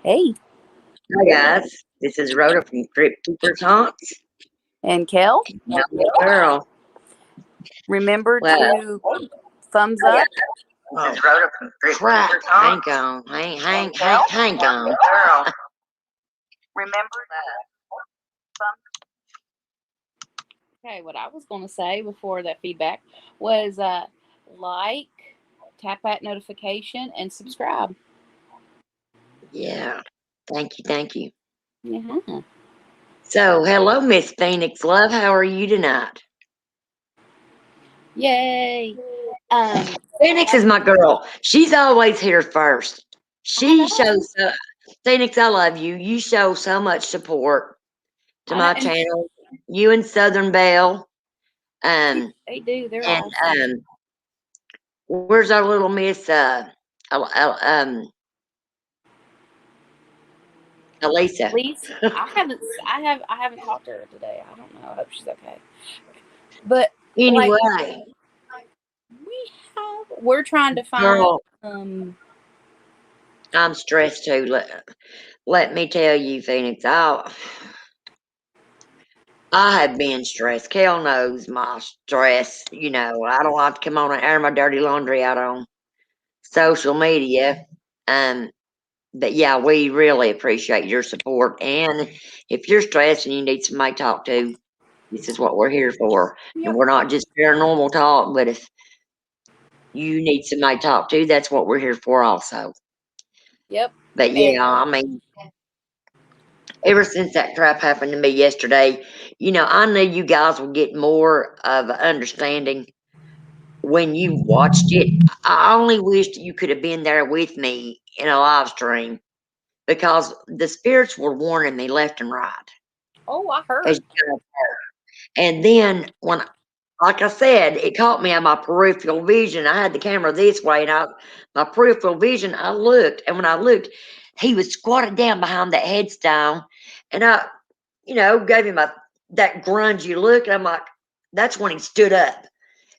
Hey, Hi guys, this is Rhoda from Crypt Keeper's Haunts. and Kel, I'm the girl. remember Well, to thumbs up. this is Rhoda from Crypt Keeper's Haunts. Hang on, hang on. Girl. Remember Okay, what I was going to say before that feedback was like, tap that notification, and subscribe. Yeah, thank you. Yeah. So, hello, Miss Phoenix Love. How are you tonight? Yay. Phoenix is my girl. She's always here first. She shows Phoenix, I love you. You show so much support to my channel. You and Southern Belle. They do. They're And awesome. where's our little Miss Elisa? Lisa, I haven't talked to her today. I don't know. I hope she's okay. But Anyway, we're trying to find. girl, I'm stressed too. Let me tell you, Phoenix. I have been stressed. Kel knows my stress. You know, I don't like to come on and air my dirty laundry out on social media. But yeah, we really appreciate your support. And if you're stressed and you need somebody to talk to, this is what we're here for. Yep. And we're not just paranormal talk, but if you need somebody to talk to, that's what we're here for also. Yep. But yeah, I mean, ever since that crap happened to me yesterday, you know, I knew you guys would get more of an understanding when you watched it. I only wished you could have been there with me in a live stream because the spirits were warning me left and right. Oh, I heard. And then when, like I said, it caught me on my peripheral vision. I had the camera this way, and my peripheral vision, I looked, and when I looked, he was squatted down behind that headstone, and I, you know, gave him that grungy look, and I'm like, that's when he stood up,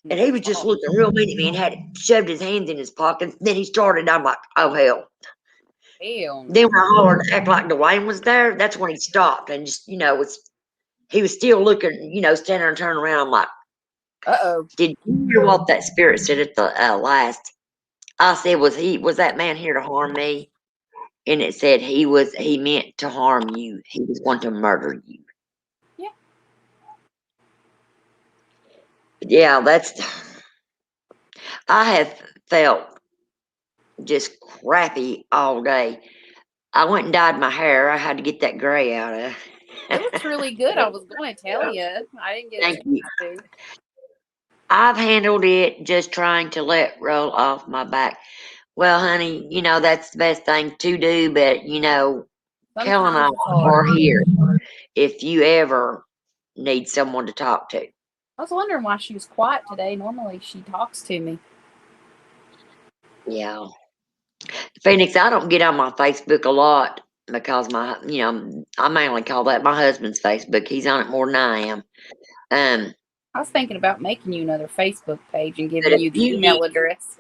and he was just looking real mean at me and had shoved his hands in his pockets. Then he started. I'm like, oh hell. Then when I hollered, act like Dwayne was there, that's when he stopped and just, you know, he was still looking, you know, standing there and turning around. I'm like, uh-oh. Did you hear what that spirit said at the last? I said, was that man here to harm me? And it said he meant to harm you. He was going to murder you. Yeah. Yeah, I have felt just crappy all day. I went and dyed my hair. I had to get that gray out of. It looks really good. I was going to tell you. I didn't get Thank you. I've handled it just trying to let roll off my back. Well, honey, you know, that's the best thing to do, but, you know, Kel and I are here if you ever need someone to talk to. I was wondering why she was quiet today. Normally she talks to me. Yeah. Phoenix, I don't get on my Facebook a lot because I mainly call that my husband's Facebook. He's on it more than I am. I was thinking about making you another Facebook page and giving you the email address.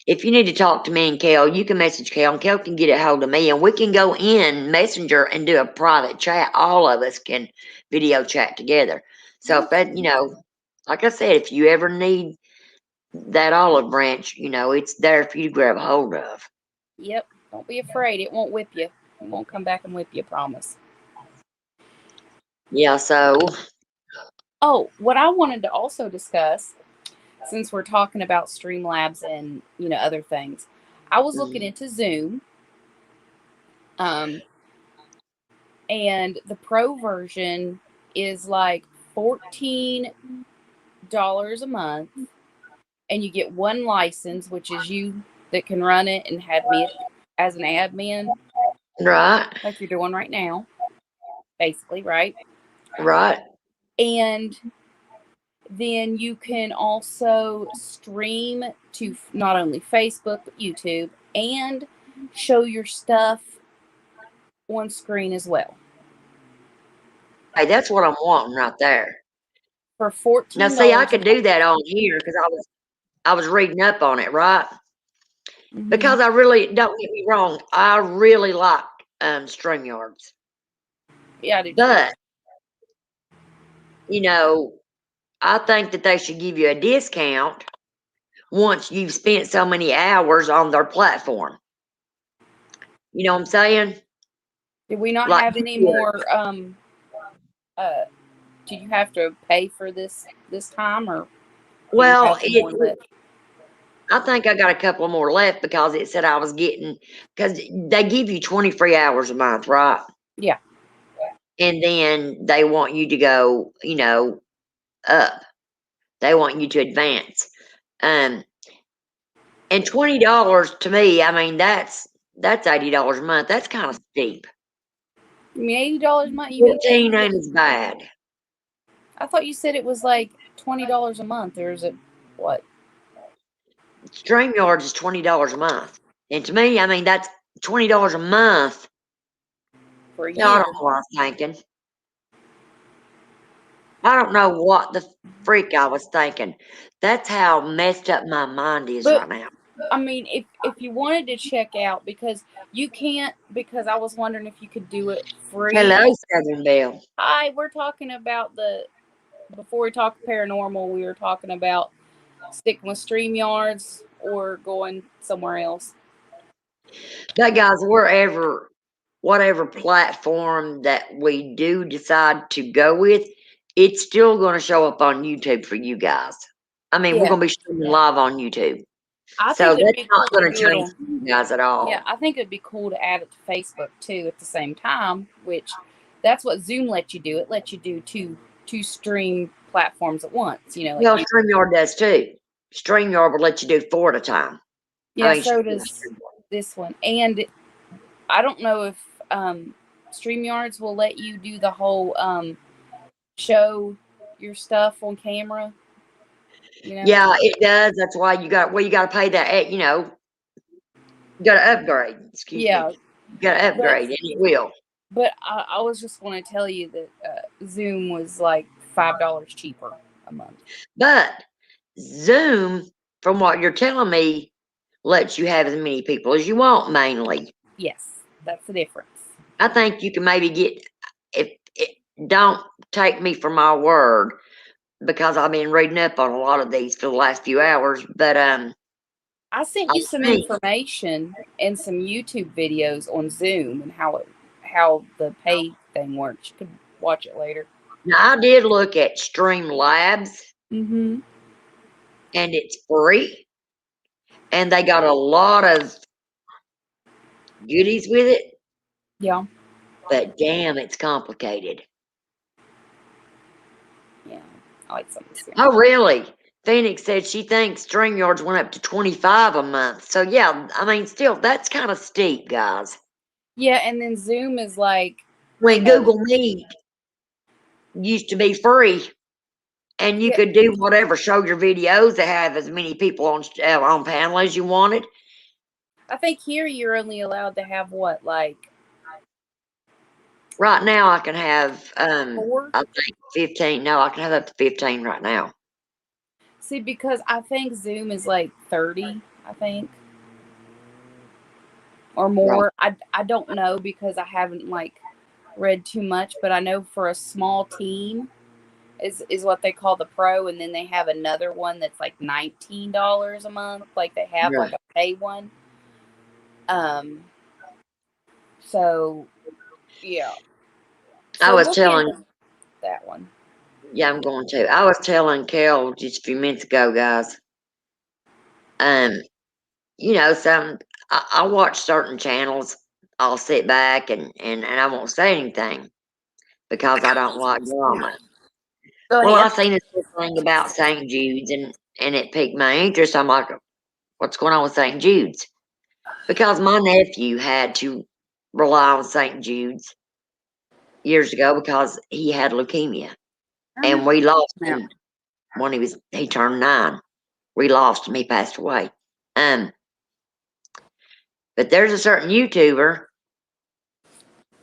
If you need to talk to me and Kel, you can message Kel, and Kel can get a hold of me, and we can go in Messenger and do a private chat. All of us can video chat together. So if that, you know, like I said, if you ever need that olive branch, you know, it's there for you to grab a hold of. Yep. Don't be afraid. It won't whip you. It won't come back and whip you, promise. Yeah, so. Oh, what I wanted to also discuss, since we're talking about Streamlabs and, you know, other things, I was looking into Zoom. And the pro version is like $14 a month. And you get one license, which is you that can run it and have me as an admin. Right. Like you're doing right now. Basically, right? Right. And then you can also stream to not only Facebook, but YouTube, and show your stuff on screen as well. Hey, that's what I'm wanting right there. For $14. Now, see, I could do that on here because I was reading up on it, right? Because I really, don't get me wrong, I really like StreamYards. Yeah, I do too. But, you know, I think that they should give you a discount once you've spent so many hours on their platform. You know what I'm saying? Did we not Like, have any more? Did you have to pay for this time, or do you well, have some more left? I think I got a couple more left because it said I was getting, because they give you 20 free hours a month, right? Yeah. And then they want you to go, you know, up. They want you to advance. And $20 to me, I mean, that's $80 a month. That's kind of steep. You mean $80 a month? You mean 15 ain't as bad. I thought you said it was like $20 a month, or is it what? StreamYards is $20 a month. And to me, I mean, that's $20 a month. For a No, I year? don't know what I was thinking. I don't know what the freak I was thinking. That's how messed up my mind is right now. I mean, if you wanted to check out, because you can't, because I was wondering if you could do it free. Hello, Southern Belle. Hi, we're talking about before we talk paranormal, we were talking about sticking with StreamYards or going somewhere else. But guys, whatever platform that we do decide to go with, it's still going to show up on YouTube for you guys. I mean, we're going to be streaming live on YouTube. I So think it'd that's be not cool going to to do it change for you guys at all. Yeah, I think it'd be cool to add it to Facebook too at the same time, which that's what Zoom lets you do. It lets you do two stream platforms at once, you know. Like Well, StreamYard does too. StreamYard will let you do 4 at a time. Yeah, so does this one. And I don't know if StreamYards will let you do the whole show your stuff on camera. You know? Yeah, it does. That's why you got to pay that, you know, you got to upgrade. Excuse me. You got to upgrade, and it will. But I was just going to tell you that Zoom was like $5 cheaper a month. But Zoom, from what you're telling me, lets you have as many people as you want, mainly. Yes, that's the difference. I think you can maybe get, don't take me for my word, because I've been reading up on a lot of these for the last few hours, but I sent you some information and some YouTube videos on Zoom and how the pay thing works. You could watch it later. Now, I did look at Streamlabs, and it's free, and they got a lot of goodies with it. Yeah. But damn, it's complicated. Yeah, I like something. Oh, really? Phoenix said she thinks StreamYards went up to 25 a month. So yeah, I mean, still, that's kind of steep, guys. Yeah, and then Zoom is like when Google Meet used to be free, and you could do whatever, show your videos that have as many people on panel as you wanted. I think here you're only allowed to have what, like right now I can have 4? I think 15. No, I can have up to 15 right now. See, because I think Zoom is like 30, I think. Or more. Right. I don't know because I haven't like read too much, but I know for a small team is what they call the pro, and then they have another one that's like $19 a month. Like they have like a pay one. So yeah. I was telling that one. Yeah, I'm going to. I was telling Kel just a few minutes ago, guys. You know, I watch certain channels. I'll sit back and I won't say anything because I don't like drama. Well, I seen this thing about St. Jude's and it piqued my interest. I'm like, what's going on with St. Jude's? Because my nephew had to rely on St. Jude's years ago because he had leukemia. And we lost him when he turned 9. We lost him. He passed away. But there's a certain YouTuber,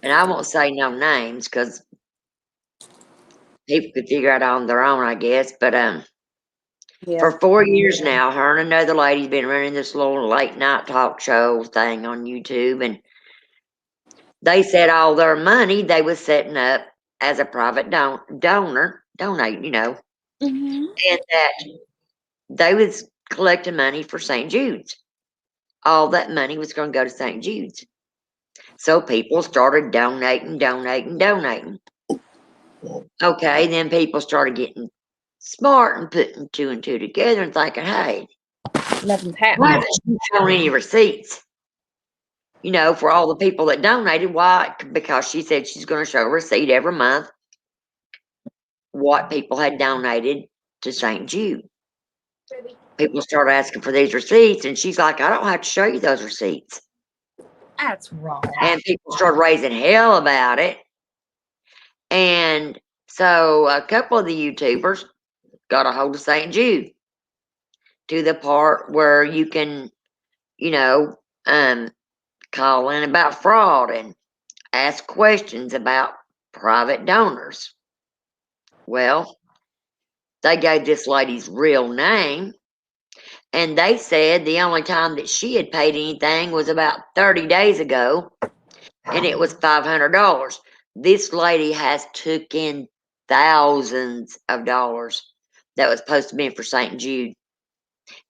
and I won't say no names because people could figure out on their own, I guess. But Yeah. For 4 years now, her and another lady's been running this little late night talk show thing on YouTube, and they said all their money they was setting up as a private donate, Mm-hmm. and that they was collecting money for St. Jude's. All that money was going to go to St. Jude's. So people started donating. Okay, then people started getting smart and putting two and two together and thinking, hey, Nothing's why happening. haven't she shown any receipts? For all the people that donated. Why? Because she said she's going to show a receipt every month what people had donated to St. Jude. People started asking for these receipts, and she's like, I don't have to show you those receipts. That's wrong. And people started raising hell about it. And so a couple of the YouTubers got a hold of St. Jude to the part where you can, call in about fraud and ask questions about private donors. Well, they gave this lady's real name, and they said the only time that she had paid anything was about 30 days ago, and it was $500. This lady has took in thousands of dollars that was supposed to be for St. Jude,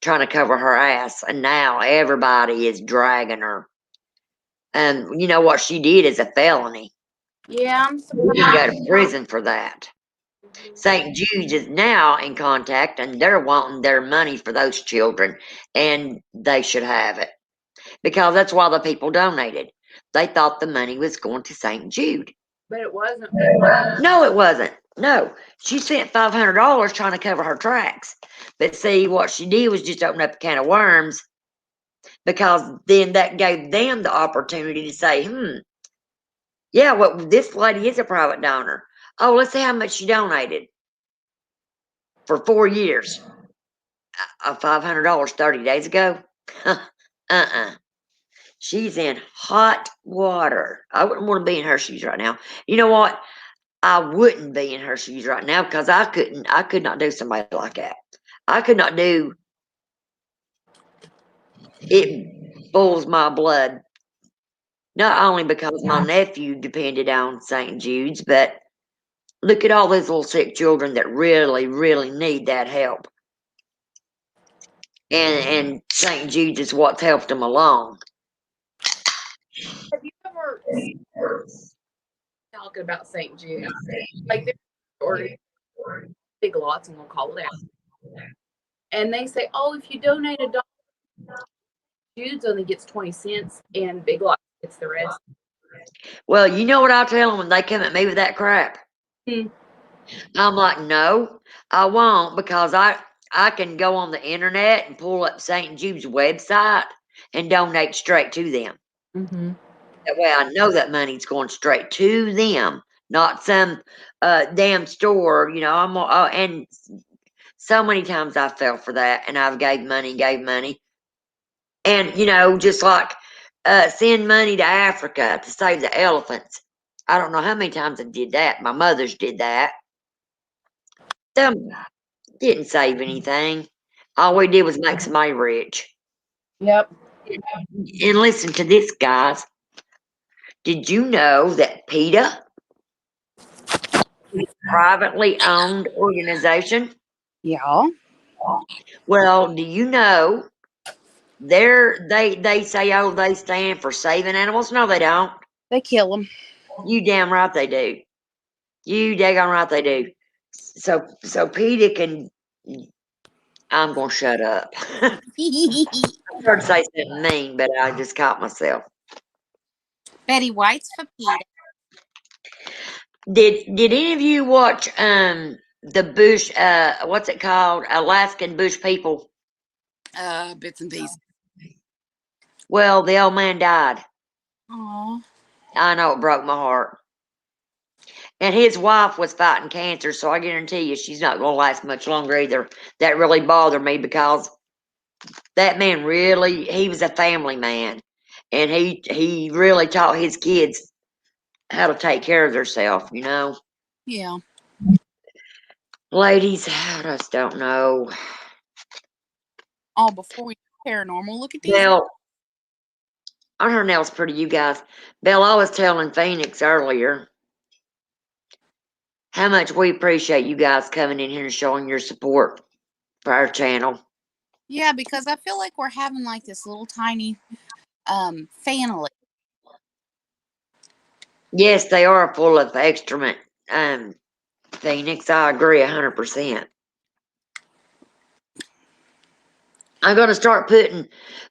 trying to cover her ass, and now everybody is dragging her. And you know what she did is a felony. Yeah, I'm You can surprised. go to prison for that. St. Jude's is now in contact, and they're wanting their money for those children, and they should have it. Because that's why the people donated. They thought the money was going to St. Jude. But it wasn't. No, it wasn't. No. She spent $500 trying to cover her tracks. But see, what she did was just open up a can of worms, because then that gave them the opportunity to say, yeah, well, this lady is a private donor. Oh, let's see how much she donated for 4 years. $500 30 days ago? She's in hot water. I wouldn't want to be in her shoes right now. You know what? I wouldn't be in her shoes right now, because I could not do somebody like that. I could not do it. Boils my blood. Not only because my nephew depended on St. Jude's, but look at all those little sick children that really, really need that help. And St. Jude's is what's helped them along. Have you ever talking about St. Jude? Like they're ordering big lots, and we'll call it out. And they say, oh, if you donate $1, Jude's only gets 20 cents, and Big Lots gets the rest. Well, you know what I'll tell them when they come at me with that crap? I'm like, no, I won't, because I can go on the internet and pull up St. Jude's website and donate straight to them. Mm-hmm. That way I know that money's going straight to them, not some damn store, and so many times I fell for that, and I've gave money. And, just like send money to Africa to save the elephants. I don't know how many times I did that. My mother's did that. Them didn't save anything. All we did was make somebody rich. Yep. And listen to this, guys. Did you know that PETA is a privately owned organization? Yeah. Well, do you know they say, oh, they stand for saving animals? No, they don't. They kill them. You damn right they do. You daggone right they do. So PETA can. I'm gonna shut up. I tried to say something mean, but I just caught myself. Betty White's for PETA. Did any of you watch the bush what's it called? Alaskan bush people? Bits and pieces. Well, the old man died. Aw. I know, it broke my heart. And his wife was fighting cancer, so I guarantee you she's not gonna last much longer either. That really bothered me, because that man he was a family man. And he really taught his kids how to take care of themselves, Yeah. Ladies, I just don't know. Oh, before we do paranormal, look at these. Well, aren't her nails pretty, you guys? Belle, I was telling Phoenix earlier how much we appreciate you guys coming in here and showing your support for our channel. Yeah, because I feel like we're having like this little tiny family. Yes, they are full of excrement, Phoenix. I agree 100%. I'm going to start putting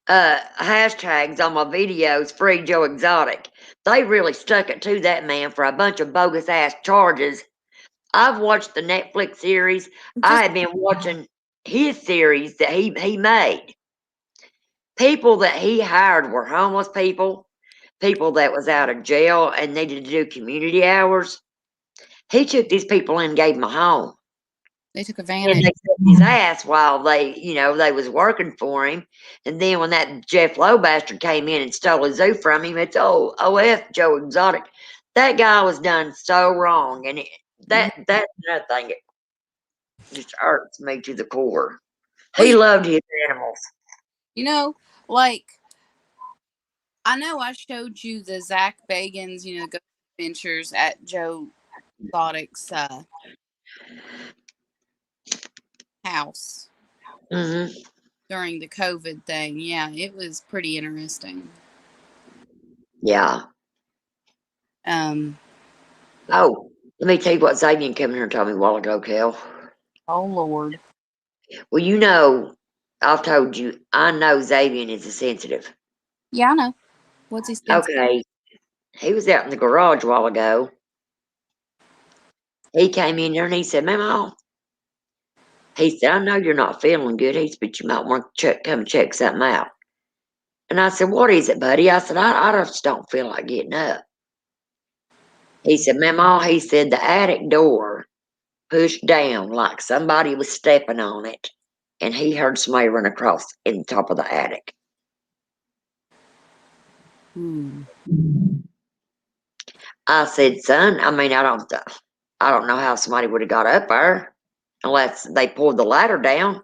hashtags on my videos, Free Joe Exotic. They really stuck it to that man for a bunch of bogus ass charges. I've watched the Netflix series. I have been watching his series that he made. People that he hired were homeless people, people that was out of jail and needed to do community hours. He took these people in and gave them a home. They took And advantage. they took his ass while they, they was working for him. And then when that Jeff Lowe bastard came in and stole his zoo from him, it's OF Joe Exotic. That guy was done so wrong, and that's another thing that just hurts me to the core. He loved his animals. You know, like I know I showed you the Zach Bagans, Ghost Adventures at Joe Exotic's house Mm-hmm. during the COVID thing. Yeah, it was pretty interesting. Yeah. Oh, let me tell you what Xavier came here and told me a while ago, Kel. Oh Lord. Well, I've told you, I know Xavier is a sensitive. Yeah, I know. What's he saying? Okay. He was out in the garage a while ago. He came in there and he said, Mama, he said, I know you're not feeling good. He said, but you might want to come and check something out. And I said, what is it, buddy? I said, I just don't feel like getting up. He said, Mama, he said, the attic door pushed down like somebody was stepping on it. And he heard somebody run across in the top of the attic. I said, son, I mean, I don't know how somebody would have got up there unless they pulled the ladder down,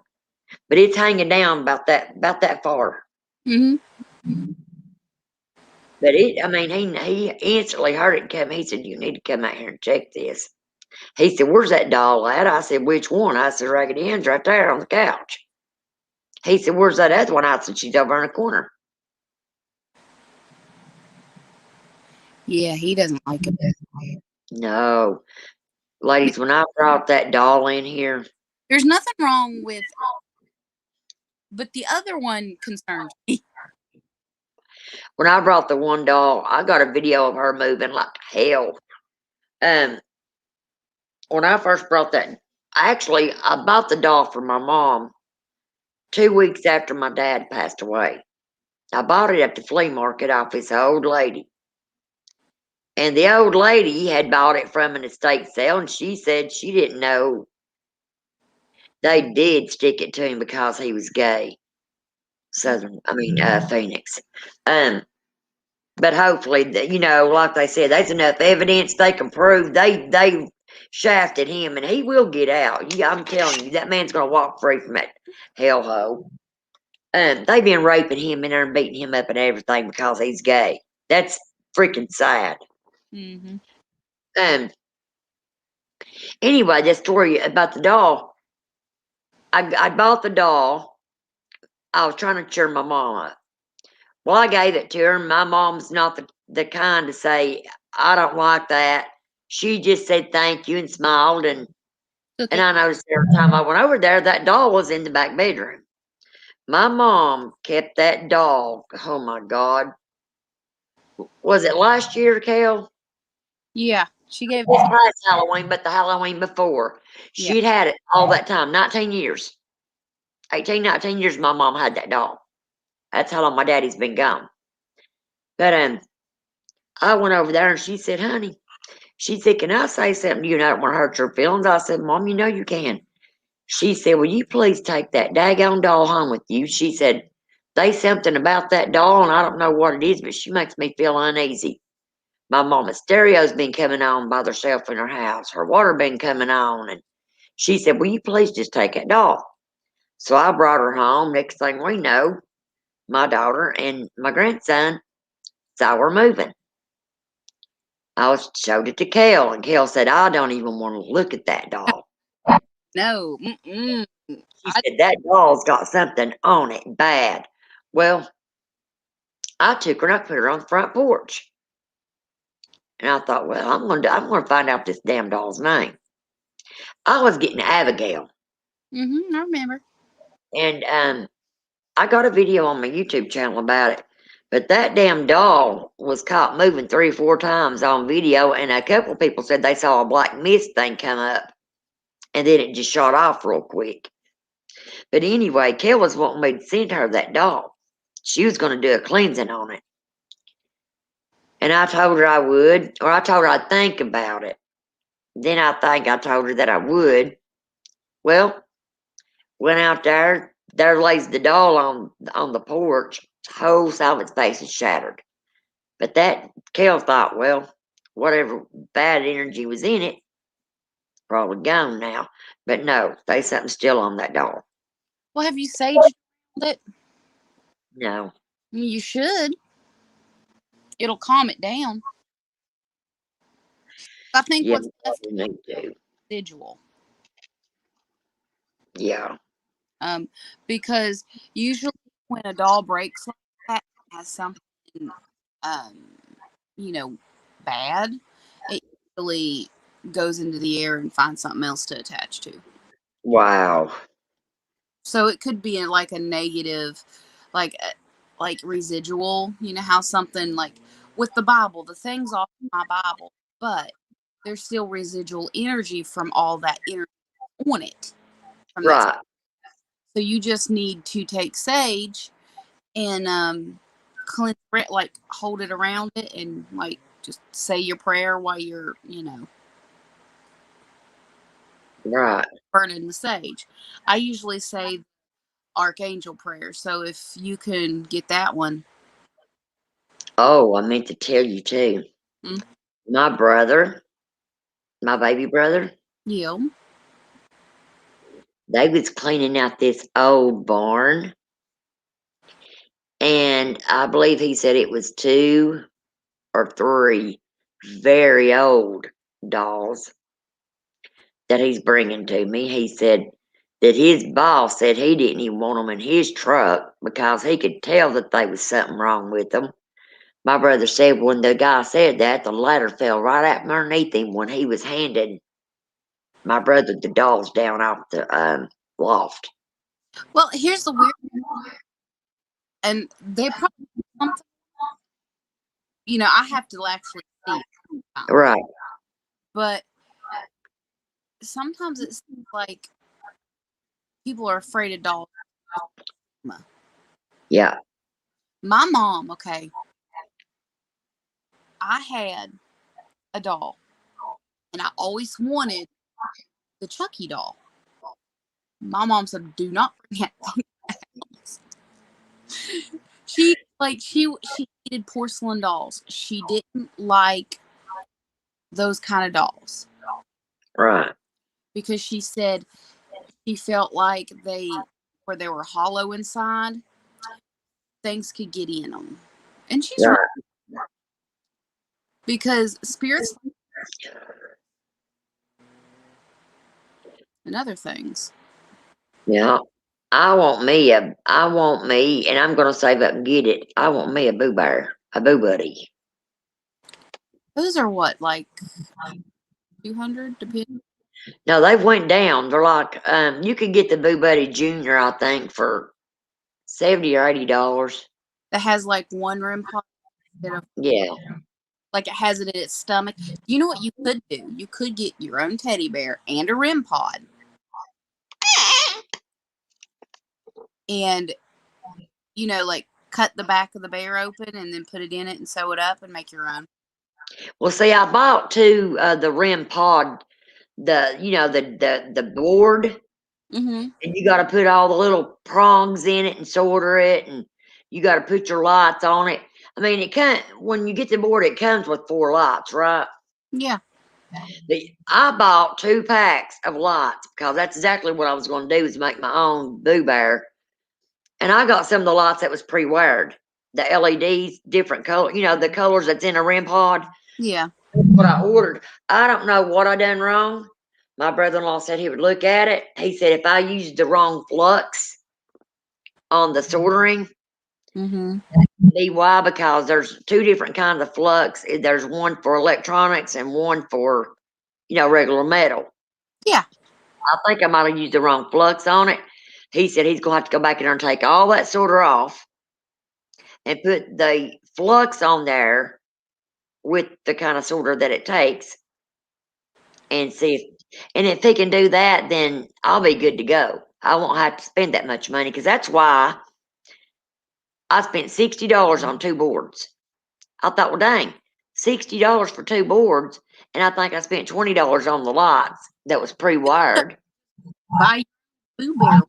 but it's hanging down about that far. Mm-hmm. But he instantly heard it come. He said, you need to come out here and check this. He said, where's that doll at? I said, which one? I said, Raggedy Ann's right there on the couch. He said, where's that other one? I said, she's over in the corner. Yeah, he doesn't like it. No. Ladies, when I brought that doll in here. There's nothing wrong with, but the other one concerns me. When I brought the one doll, I got a video of her moving like hell. When I first brought that, actually, I bought the doll for my mom 2 weeks after my dad passed away. I bought it at the flea market off this old lady. And the old lady had bought it from an estate sale, and she said she didn't know they did stick it to him because he was gay. Phoenix. But hopefully, like they said, there's enough evidence they can prove they shafted him, and he will get out. Yeah, I'm telling you, that man's gonna walk free from that hellhole. They've been raping him in there and beating him up and everything because he's gay. That's freaking sad. Mm-hmm. Anyway, that story about the doll. I bought the doll. I was trying to cheer my mom up. Well, I gave it to her. My mom's not the kind to say, I don't like that. She just said thank you and smiled. And I noticed every time I went over there, that doll was in the back bedroom. My mom kept that doll. Oh, my God. Was it last year, Kel? Yeah, she gave This past Halloween, but the Halloween before. Yeah. She'd had it all that time, 19 years. 18, 19 years my mom had that doll. That's how long my daddy's been gone. But I went over there and she said, honey, she said, can I say something to you? And I don't want to hurt your feelings. I said, Mom, you know you can. She said, will you please take that daggone doll home with you? She said, there's something about that doll, and I don't know what it is, but she makes me feel uneasy. My mama's stereo's been coming on by herself in her house. Her water been coming on. And she said, will you please just take that doll? So I brought her home. Next thing we know, my daughter and my grandson saw her moving. Showed it to Kel, and Kel said, I don't even want to look at that doll. No. Mm-mm. She said, that doll's got something on it bad. Well, I took her and I put her on the front porch. And I thought, well, I'm gonna find out this damn doll's name. I was getting Abigail. I remember. And I got a video on my YouTube channel about it. But that damn doll was caught moving 3 or 4 times on video, and a couple of people said they saw a black mist thing come up, and then it just shot off real quick. But anyway, Kel was wanting me to send her that doll. She was going to do a cleansing on it. And I told her I would, or I told her I'd think about it. Then I told her that I would. Well, went out there. There lays the doll on the porch. Whole side of its face is shattered. But that Kel thought, well, whatever bad energy was in it, probably gone now. But no, there's something still on that doll. Well, have you saged it? No. You should. It'll calm it down. I think Yeah, what's left we need to. residual. Yeah. Because usually when a doll breaks like that, it has something, um, bad, it usually goes into the air and finds something else to attach to. Wow. So it could be like a negative, like residual. You know how something like with the Bible, the thing's off my Bible, but there's still residual energy from all that energy on it. From that. Right. So you just need to take sage and cleanse it, like hold it around it, and like just say your prayer while you're, Right. burning the sage. I usually say archangel prayer. So if you can get that one. Oh, I meant to tell you too. Mm. My brother, my baby brother, Yeah. they was cleaning out this old barn. And I believe he said it was 2 or 3 very old dolls that he's bringing to me. He said that his boss said he didn't even want them in his truck because he could tell that there was something wrong with them. My brother said when the guy said that, the ladder fell right up underneath him when he was handing my brother the dolls down off the loft. Well, here's the weird, and they probably something. I have to actually see it. Right. But sometimes it seems like people are afraid of dolls. Yeah. My mom, okay, I had a doll, and I always wanted the Chucky doll. My mom said, "Do not bring that thing out." She hated porcelain dolls. She didn't like those kind of dolls Right. because she said she felt like they were hollow inside, things could get in them, and she's right, because spirits and other things. Yeah. I want me, and I'm gonna save up and get it. I want me a Boo Bear, a Boo Buddy. Those are what, like 200, depending. No, they went down. They're like, you could get the Boo Buddy Junior, I think, for $70 or $80. That has like one REM pod instead of, Yeah. like, it has it in its stomach. You know what you could do? You could get your own teddy bear and a REM pod, and like cut the back of the bear open and then put it in it and sew it up and make your own. Well, see, I bought the REM pod, the board, Mm-hmm. and you got to put all the little prongs in it and solder it, and you got to put your lights on it. I mean, when you get the board, it comes with 4 lights, right? Yeah. I bought 2 packs of lights because that's exactly what I was going to do is make my own Boo Bear. And I got some of the lights that was pre-wired. The LEDs, different color, the colors that's in a REM pod. Yeah. That's what I ordered. I don't know what I done wrong. My brother-in-law said he would look at it. He said if I used the wrong flux on the soldering, Mm-hmm. be why, because there's 2 different kinds of flux. There's one for electronics and one for, regular metal. Yeah. I think I might have used the wrong flux on it. He said he's gonna have to go back in there and take all that solder off and put the flux on there with the kind of solder that it takes and see if he can do that, then I'll be good to go. I won't have to spend that much money because that's why I spent $60 on 2 boards. I thought, well, dang, $60 for 2 boards, and I think I spent $20 on the lights that was pre-wired. Buy Boo Bear.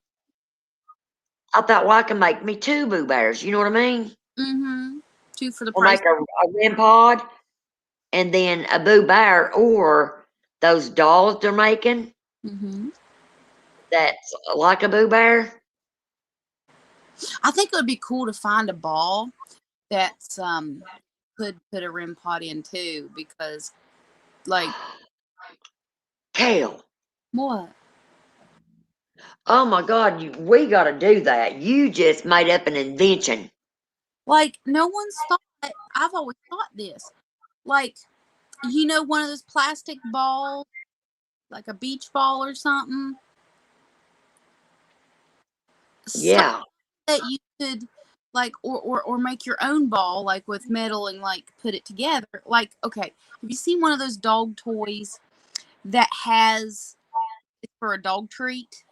I thought, well, I can make me 2 Boo Bears. You know what I mean? Mm-hmm. 2 for the Or price. make a REM pod and then a Boo Bear or those dolls they're making Mm-hmm. that's like a Boo Bear. I think it would be cool to find a ball that's could put a REM pod in too, because like Kale. what? Oh my God, we got to do that. You just made up an invention. Like no one's thought. I've always thought this. Like one of those plastic balls, like a beach ball or something. Yeah. That you could like or make your own ball like with metal and like put it together. Like, okay, have you seen one of those dog toys that has it's for a dog treat?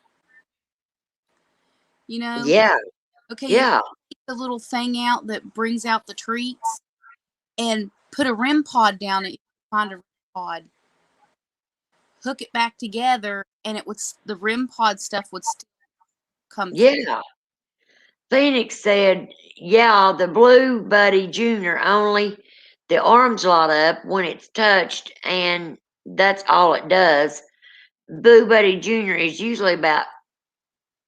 Yeah. Okay, you Yeah. take the little thing out that brings out the treats and put a REM pod down it. Find a REM pod, hook it back together, and the REM pod stuff would still come through. Yeah. Phoenix said, yeah, the Blue Buddy Junior only the arms light up when it's touched, and that's all it does. Blue Buddy Junior is usually about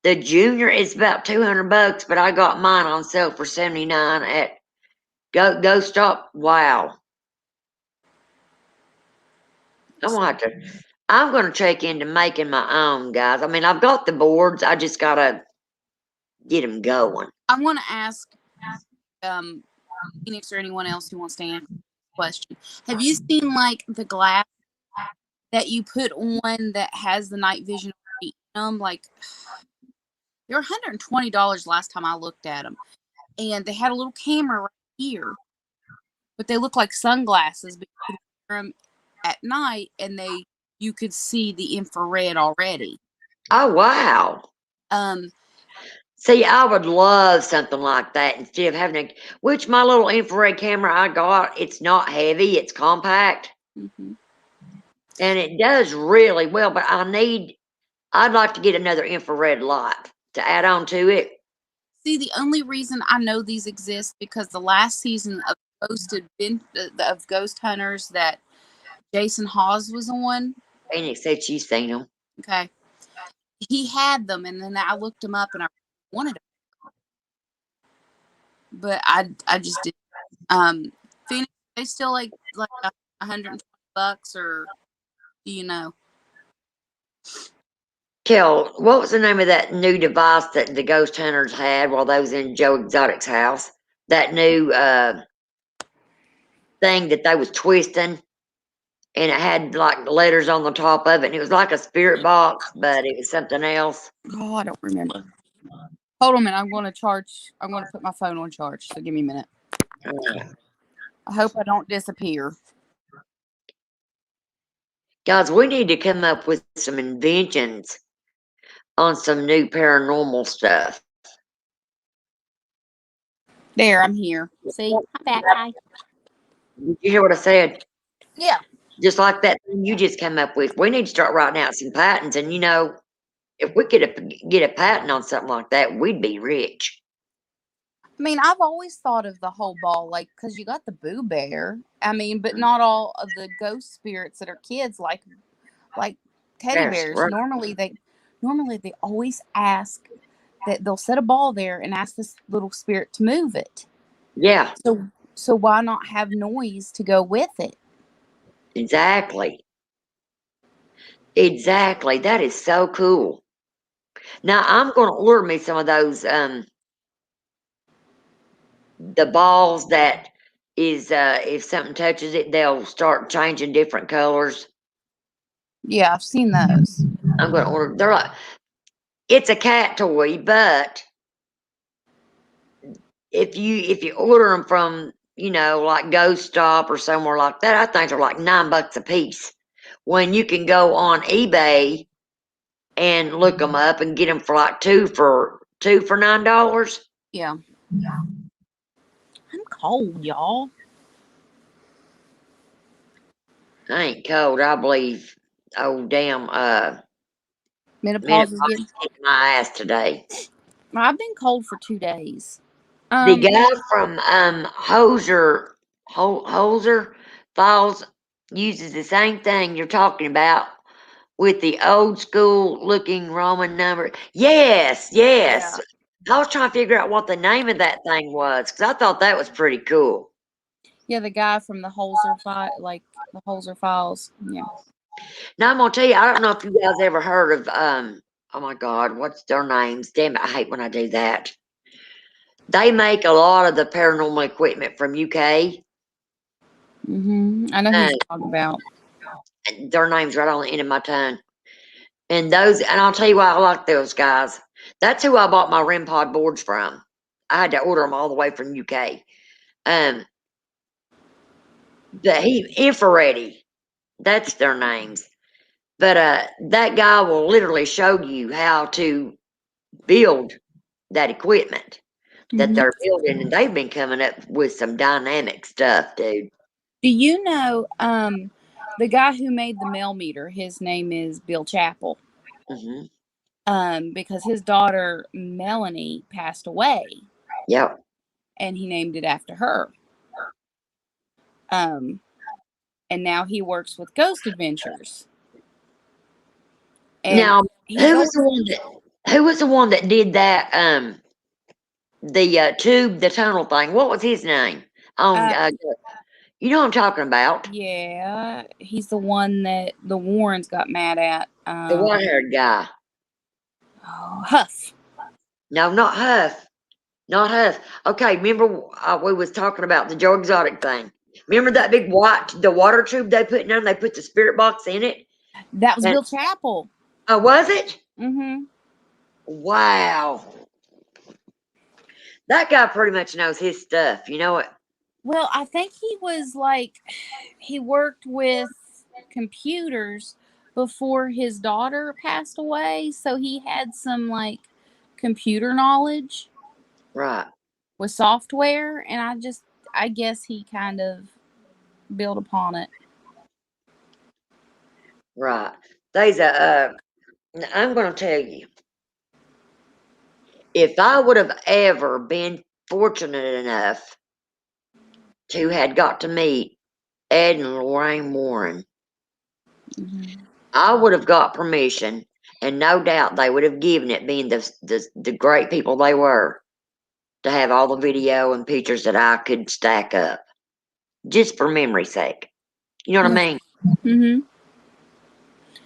the Junior is about $200, but I got mine on sale for 79 at Go Stop. Wow. I'm gonna check into making my own, guys. I mean, I've got the boards. I just gotta get them going. I want to ask Phoenix or anyone else who wants to answer this question. Have you seen like the glass that you put on that has the night vision in them? Like they were $120 last time I looked at them, and they had a little camera right here, but they look like sunglasses. But you could wear them at night, and you could see the infrared already. Oh, wow. Um, See, I would love something like that instead of having which my little infrared camera I got, it's not heavy, it's compact, mhm. and it does really well, but I'd like to get another infrared light to add on to it. See, the only reason I know these exist because the last season of of Ghost Hunters that Jason Hawes was on. Phoenix said she's seen them. Okay, he had them, and then I looked them up, and I wanted them, but I just didn't. Phoenix, they still like $120, or do you know? Kel, what was the name of that new device that the ghost hunters had while they was in Joe Exotic's house? That new thing that they was twisting, and it had like letters on the top of it, and it was like a spirit box, but it was something else. Oh, I don't remember. Hold on a minute. I'm going to charge. I'm going to put my phone on charge. So give me a minute. I hope I don't disappear. Guys, we need to come up with some inventions on some new paranormal stuff. There, I'm here. See, I'm back. Hi. Did you hear what I said? Yeah. Just like that thing you just came up with. We need to start writing out some patents, and if we could get a patent on something like that, we'd be rich. I mean, I've always thought of the whole ball, like, because you got the Boo Bear. I mean, but not all of the ghost spirits that are kids like teddy That's bears. right. Normally they always ask that they'll set a ball there and ask this little spirit to move it. Yeah, So why not have noise to go with it? exactly. Exactly. That is so cool. Now I'm gonna order me some of those the balls that is if something touches it, they'll start changing different colors. Yeah, I've seen those. I'm gonna order they're like it's a cat toy, but if you order them from, like Ghost Stop or somewhere like that, I think they're like $9 a piece. When you can go on eBay and look them up and get them for like two for $9. Yeah. I'm cold, y'all. I ain't cold. I believe. Oh damn! Menopause is Menopause getting. kicked my ass today. I've been cold for 2 days. The Um, guy from Hoser Falls uses the same thing you're talking about with the old school looking Roman number. Yes, yes. yeah, I was trying to figure out what the name of that thing was because I thought that was pretty cool. yeah, the guy from the Holzer file, like the Holzer files. Yeah. Now I'm gonna tell you, I don't know if you guys ever heard of oh my God, what's their names? Damn it, I hate when I do that. They make a lot of the paranormal equipment from UK. I know who Uh, you're talking about. their name's right on the end of my tongue. And I'll tell you why I like those guys. That's who I bought my REM pod boards from. I had to order them all the way from UK. Um, but Infrared, that's their names. But that guy will literally show you how to build that equipment that hmm they're building, and they've been coming up with some dynamic stuff, dude. Do you know the guy who made the mail meter? His name is Bill Chappell. Hmm. Because his daughter Melanie passed away, Yep. and he named it after her. Um, and now he works with Ghost Adventures, and Now, he's always who was the one that did that? The tube, the tunnel thing. What was his name? On uh you know what I'm talking about? yeah, he's the one that the Warrens got mad at. The white-haired guy. Huff. No, not Huff. Not Huff. Okay, remember we was talking about the Joe Exotic thing. Remember that big the water tube they put in there and they put the spirit box in it? That was And Bill Chappell. was it? Mm-hmm. Wow. That guy pretty much knows his stuff. You know what? Well, I think he was like he worked with computers before his daughter passed away, so he had some like computer knowledge Right, with software, and I guess he kind of built upon it. right. There's I'm going to tell you, if I would have ever been fortunate enough to had got to meet Ed and Lorraine Warren, Mm-hmm. I would have got permission, and no doubt they would have given it, being the great people they were, to have all the video and pictures that I could stack up, just for memory's sake. You know what I mean? Mm-hmm.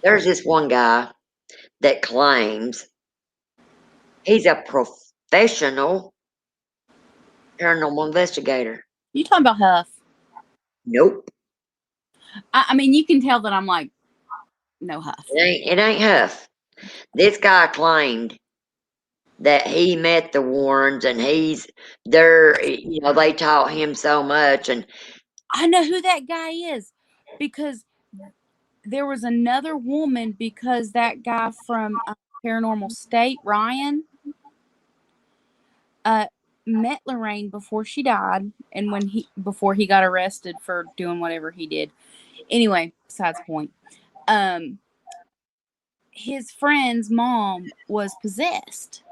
There's this one guy that claims he's a professional paranormal investigator. You talking about Huff? Nope, I mean, you can tell that I'm like no Huff. it ain't Huff. This guy claimed that he met the Warrens and he's there, they taught him so much. And I know who that guy is because there was another woman because that guy from Paranormal State, Ryan, uh, met Lorraine before she died, and before he got arrested for doing whatever he did. Anyway, besides the point. Um, his friend's mom was possessed.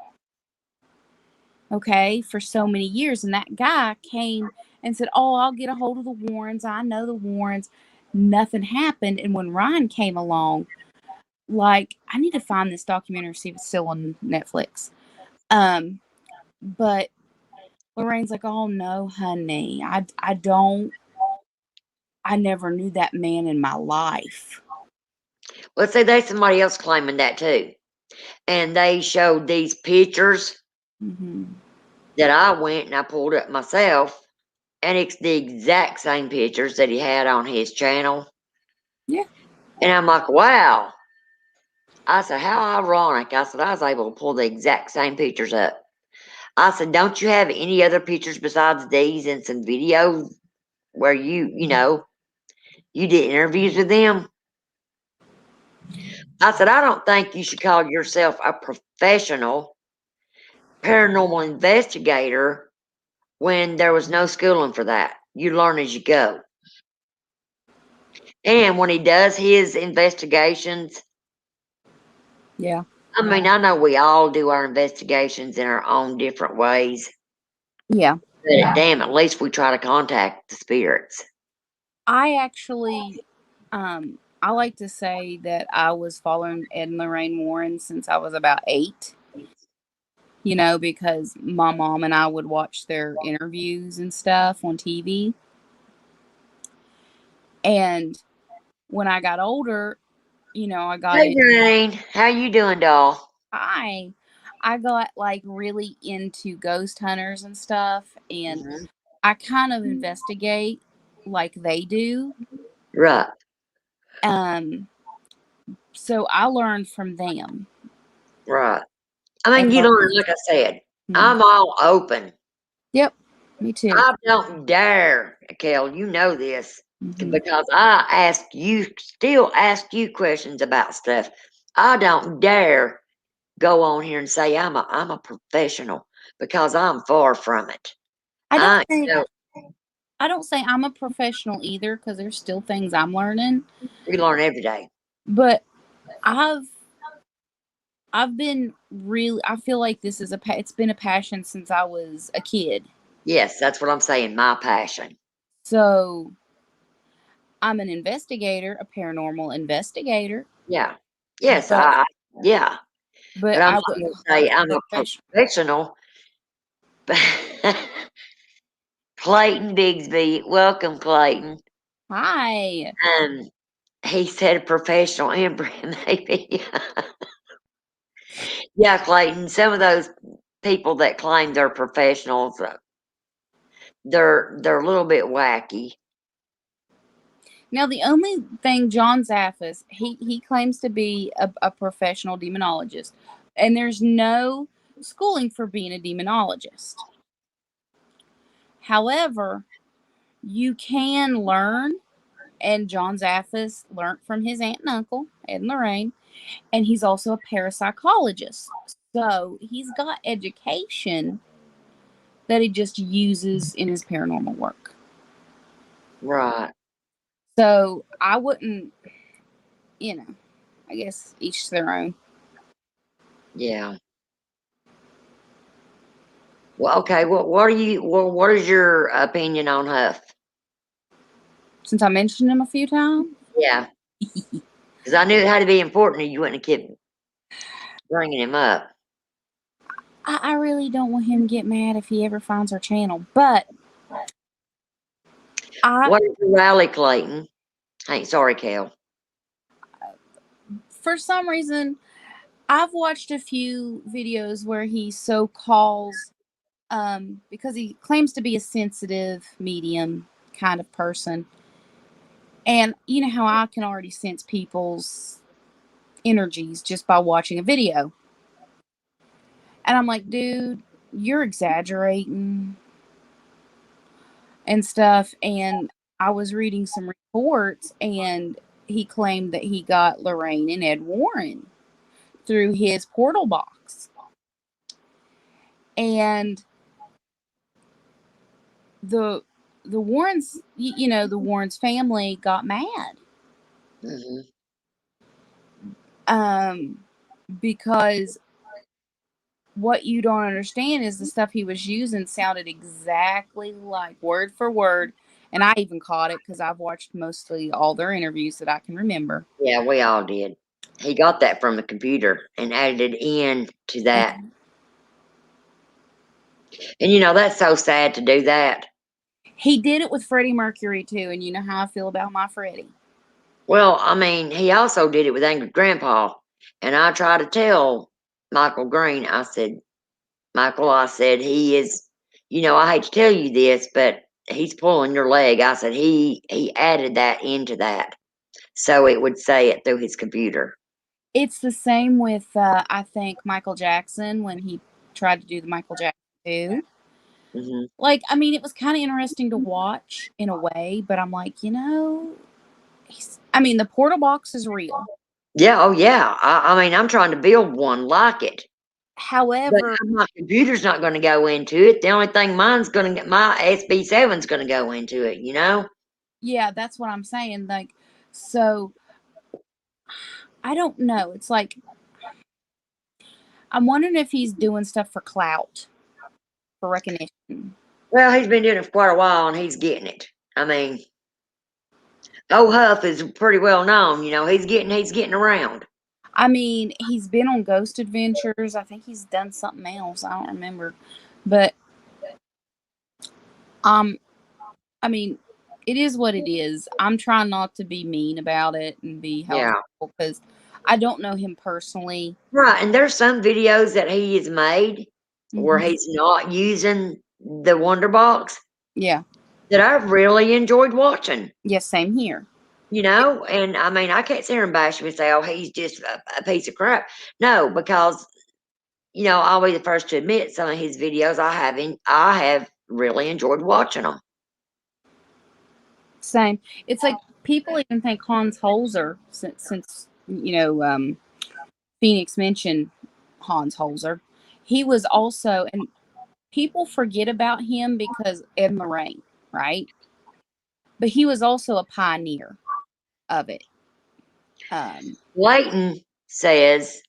okay, for so many years. And that guy came and said, "Oh, I'll get a hold of the Warrens. I know the Warrens." Nothing happened. And when Ryan came along, like, I need to find this documentary, see if it's still on Netflix. But Lorraine's like, "Oh no, honey, I never knew that man in my life." Well, see, there's somebody else claiming that too. And they showed these pictures Mm-hmm. that I went and I pulled up myself, and it's the exact same pictures that he had on his channel. Yeah. And I'm like, wow. I said, how ironic. I said, I was able to pull the exact same pictures up. I said, don't you have any other pictures besides these and some videos where you did interviews with them? I said, I don't think you should call yourself a professional paranormal investigator when there was no schooling for that. You learn as you go. And when he does his investigations, Yeah. I mean, I know we all do our investigations in our own different ways, Yeah. but damn, at least we try to contact the spirits. I actually, I like to say that I was following Ed and Lorraine Warren since I was about 8, because my mom and I would watch their interviews and stuff on TV. And when I got older, I got Hey, in, Jane, how you doing, doll? I got like really into ghost hunters and stuff. And Mhm. I kind of investigate like they do. Right, Um, so I learned from them. right. I And mean, you learn, like I said, mhm. I'm all open. Yep, me too. I don't dare, Kel, you know this, Hmm. because still ask you questions about stuff. I don't dare go on here and say I'm a professional because I'm far from it. I don't I, say I don't say I'm a professional either, because there's still things I'm learning. we learn every day. But I've I've been really, I feel like this is it's been a passion since I was a kid. Yes, that's what I'm saying. My passion. So I'm an investigator, a paranormal investigator, Yeah. Yes, but yeah. but But I'm I not wouldn't going to call say myself I'm a a professional. professional. Clayton Bigsby, welcome, Clayton. Hi. Um, he said professional inbred, maybe. Yeah, Clayton. Some of those people that claim they're professionals, they're a little bit wacky. Now the only thing John Zaffis, he claims to be a professional demonologist, and there's no schooling for being a demonologist. However, you can learn, and John Zaffis learned from his aunt and uncle, Ed and Lorraine, and he's also a parapsychologist. So he's got education that he just uses in his paranormal work. Right. So I wouldn't, I guess each to their own. Yeah. Well, okay. What is your opinion on Huff? Since I mentioned him a few times, Yeah, because I knew it had to be important, or you wouldn't have kept bringing him up. I really don't want him to get mad if he ever finds our channel. But I, What is your rally, Clayton? Hey, sorry, Kel. for some reason, I've watched a few videos where he so calls, because he claims to be a sensitive medium kind of person. And you know how I can already sense people's energies just by watching a video. And I'm like, dude, you're exaggerating and stuff. And I was reading some reports, and he claimed that he got Lorraine and Ed Warren through his portal box. And the the Warrens, the Warrens family got mad, Hmm. um because what you don't understand is the stuff he was using sounded exactly like word for word. And I even caught it because I've watched mostly all their interviews that I can remember. Yeah, we all did. He got that from the computer and added it in to that. And And that's so sad to do that. he did it with Freddie Mercury too. And you know how I feel about my Freddie. Well, I mean, he also did it with Angry Grandpa. And I tried to tell Michael Green, I said, Michael, I said, he is, I hate to tell you this, but he's pulling your leg. I said, he added that into that so it would say it through his computer. It's the same with, I think, Michael Jackson when he tried to do the Michael Jackson too. Hmm. Like, I mean, it was kind of interesting to watch in a way, but I'm like, I mean, the portal box is real. Yeah, oh yeah. I mean, I'm trying to build one like it. But However, my computer's not gonna go into it. The only thing mine's gonna get my SB7's gonna go into it, yeah, that's what I'm saying. Like, so I don't know. It's like, I'm wondering if he's doing stuff for clout, for recognition. Well, he's been doing it for quite a while and he's getting it. I mean, old Huff is pretty well known, he's getting around. I mean, he's been on Ghost Adventures. I think he's done something else. I don't remember. But, um, I mean, it is what it is. I'm trying not to be mean about it and be Yeah. helpful because I don't know him personally. Right. And there's some videos that he has made where Hmm. he's not using the Wonder Box Yeah. that I've really enjoyed watching. Yes, same here. And I mean, I can't sit here and bash him and say, oh, he's just a piece of crap. No, because, I'll be the first to admit some of his videos I have really enjoyed watching them. Same. It's like people even think Hans Holzer, since Phoenix mentioned Hans Holzer, he was also, and people forget about him because Ed Lorraine, right? But he was also a pioneer of it. Leighton says,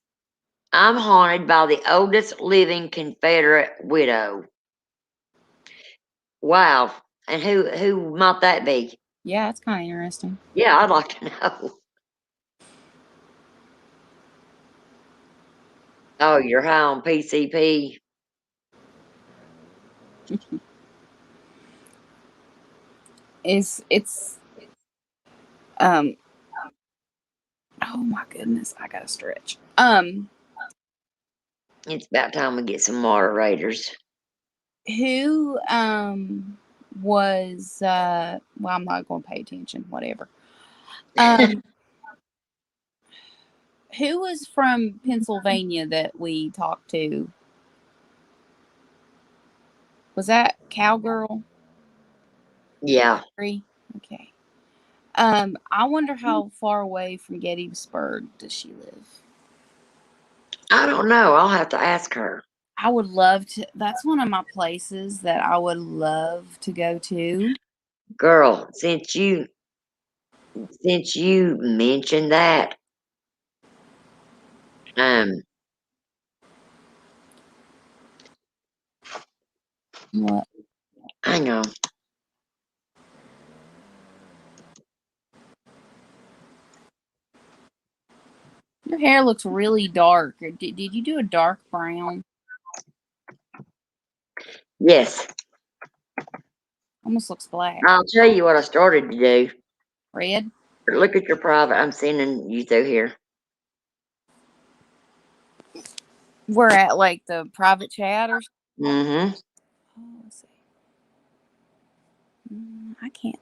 I'm haunted by the oldest living Confederate widow. Wow. And who might that be? Yeah, it's kind of interesting. Yeah, I'd like to know. Oh, you're high on PCP. It's um oh my goodness, I gotta stretch. It's about time we get some moderators. Who was well, I'm not gonna pay attention, whatever. Um who was from Pennsylvania that we talked to? Was that Cowgirl? Yeah. Okay. I wonder how far away from Gettysburg does she live? I don't know. I'll have to ask her. I would love to. That's one of my places that I would love to go to. Girl, since you mentioned that, um, What? hang on. Your hair looks really dark. Did you do a dark brown? Yes. Almost looks black. I'll tell you what I started to do. Red? Look at your private. I'm sending you through here. We're at like the private chat or Mm-hmm. oh, let's see. I can't.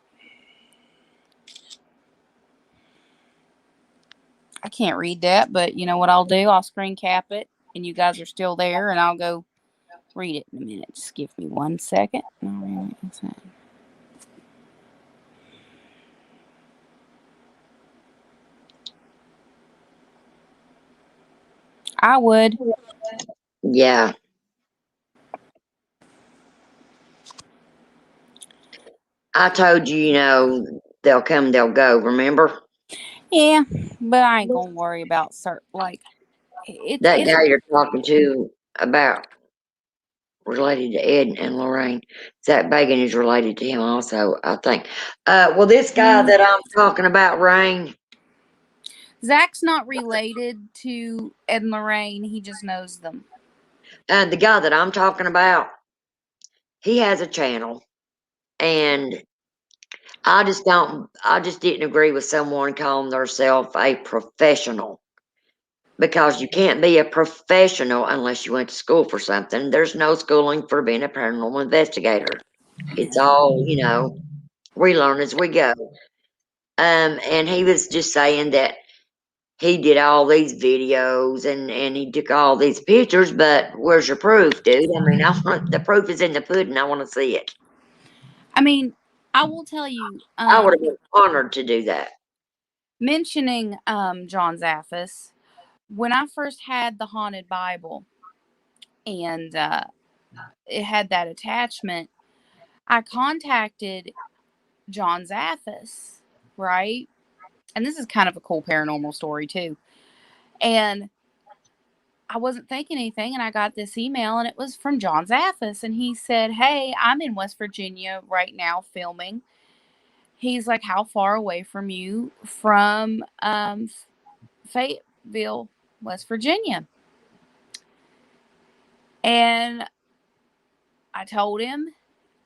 I can't read that, but you know what I'll do? I'll screen cap it, and you guys are still there, and I'll go read it in a minute. Just give me 1 second. All right, I would. Yeah. I told you, they'll come, they'll go, remember? Yeah, but I ain't gonna worry about like That it's guy you're talking to about related to Ed and Lorraine. Zach Bagan is related to him also, I think. Well, this guy that I'm talking about, Rain. Zach's not related to Ed and Lorraine. He just knows them. The guy that I'm talking about, he has a channel, and I just didn't agree with someone calling themselves a professional, because you can't be a professional unless you went to school for something. There's no schooling for being a paranormal investigator. It's all, we learn as we go. And he was just saying that he did all these videos and he took all these pictures, but where's your proof, dude? I mean, the proof is in the pudding. I want to see it. I mean, I will tell you. I would have been honored to do that. Mentioning John Zaffis, when I first had the Haunted Bible and it had that attachment, I contacted John Zaffis, right? And this is kind of a cool paranormal story too. And I wasn't thinking anything, and I got this email, and it was from John Zaffis, and he said, "Hey, I'm in West Virginia right now filming." He's like, "How far away from you from Fayetteville, West Virginia?" And I told him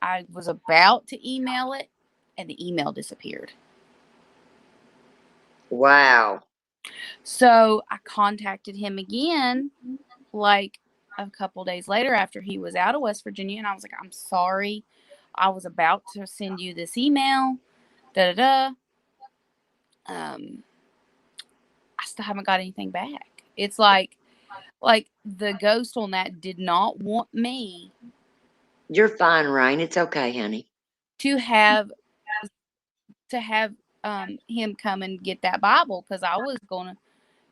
I was about to email it, and the email disappeared. Wow. So I contacted him again, like a couple days later after he was out of West Virginia, and I was like, "I'm sorry. I was about to send you this email. Da da da. I still haven't got anything back." It's like the ghost on that did not want me You're fine, Rain. It's okay, honey. to have him come and get that Bible, because I was gonna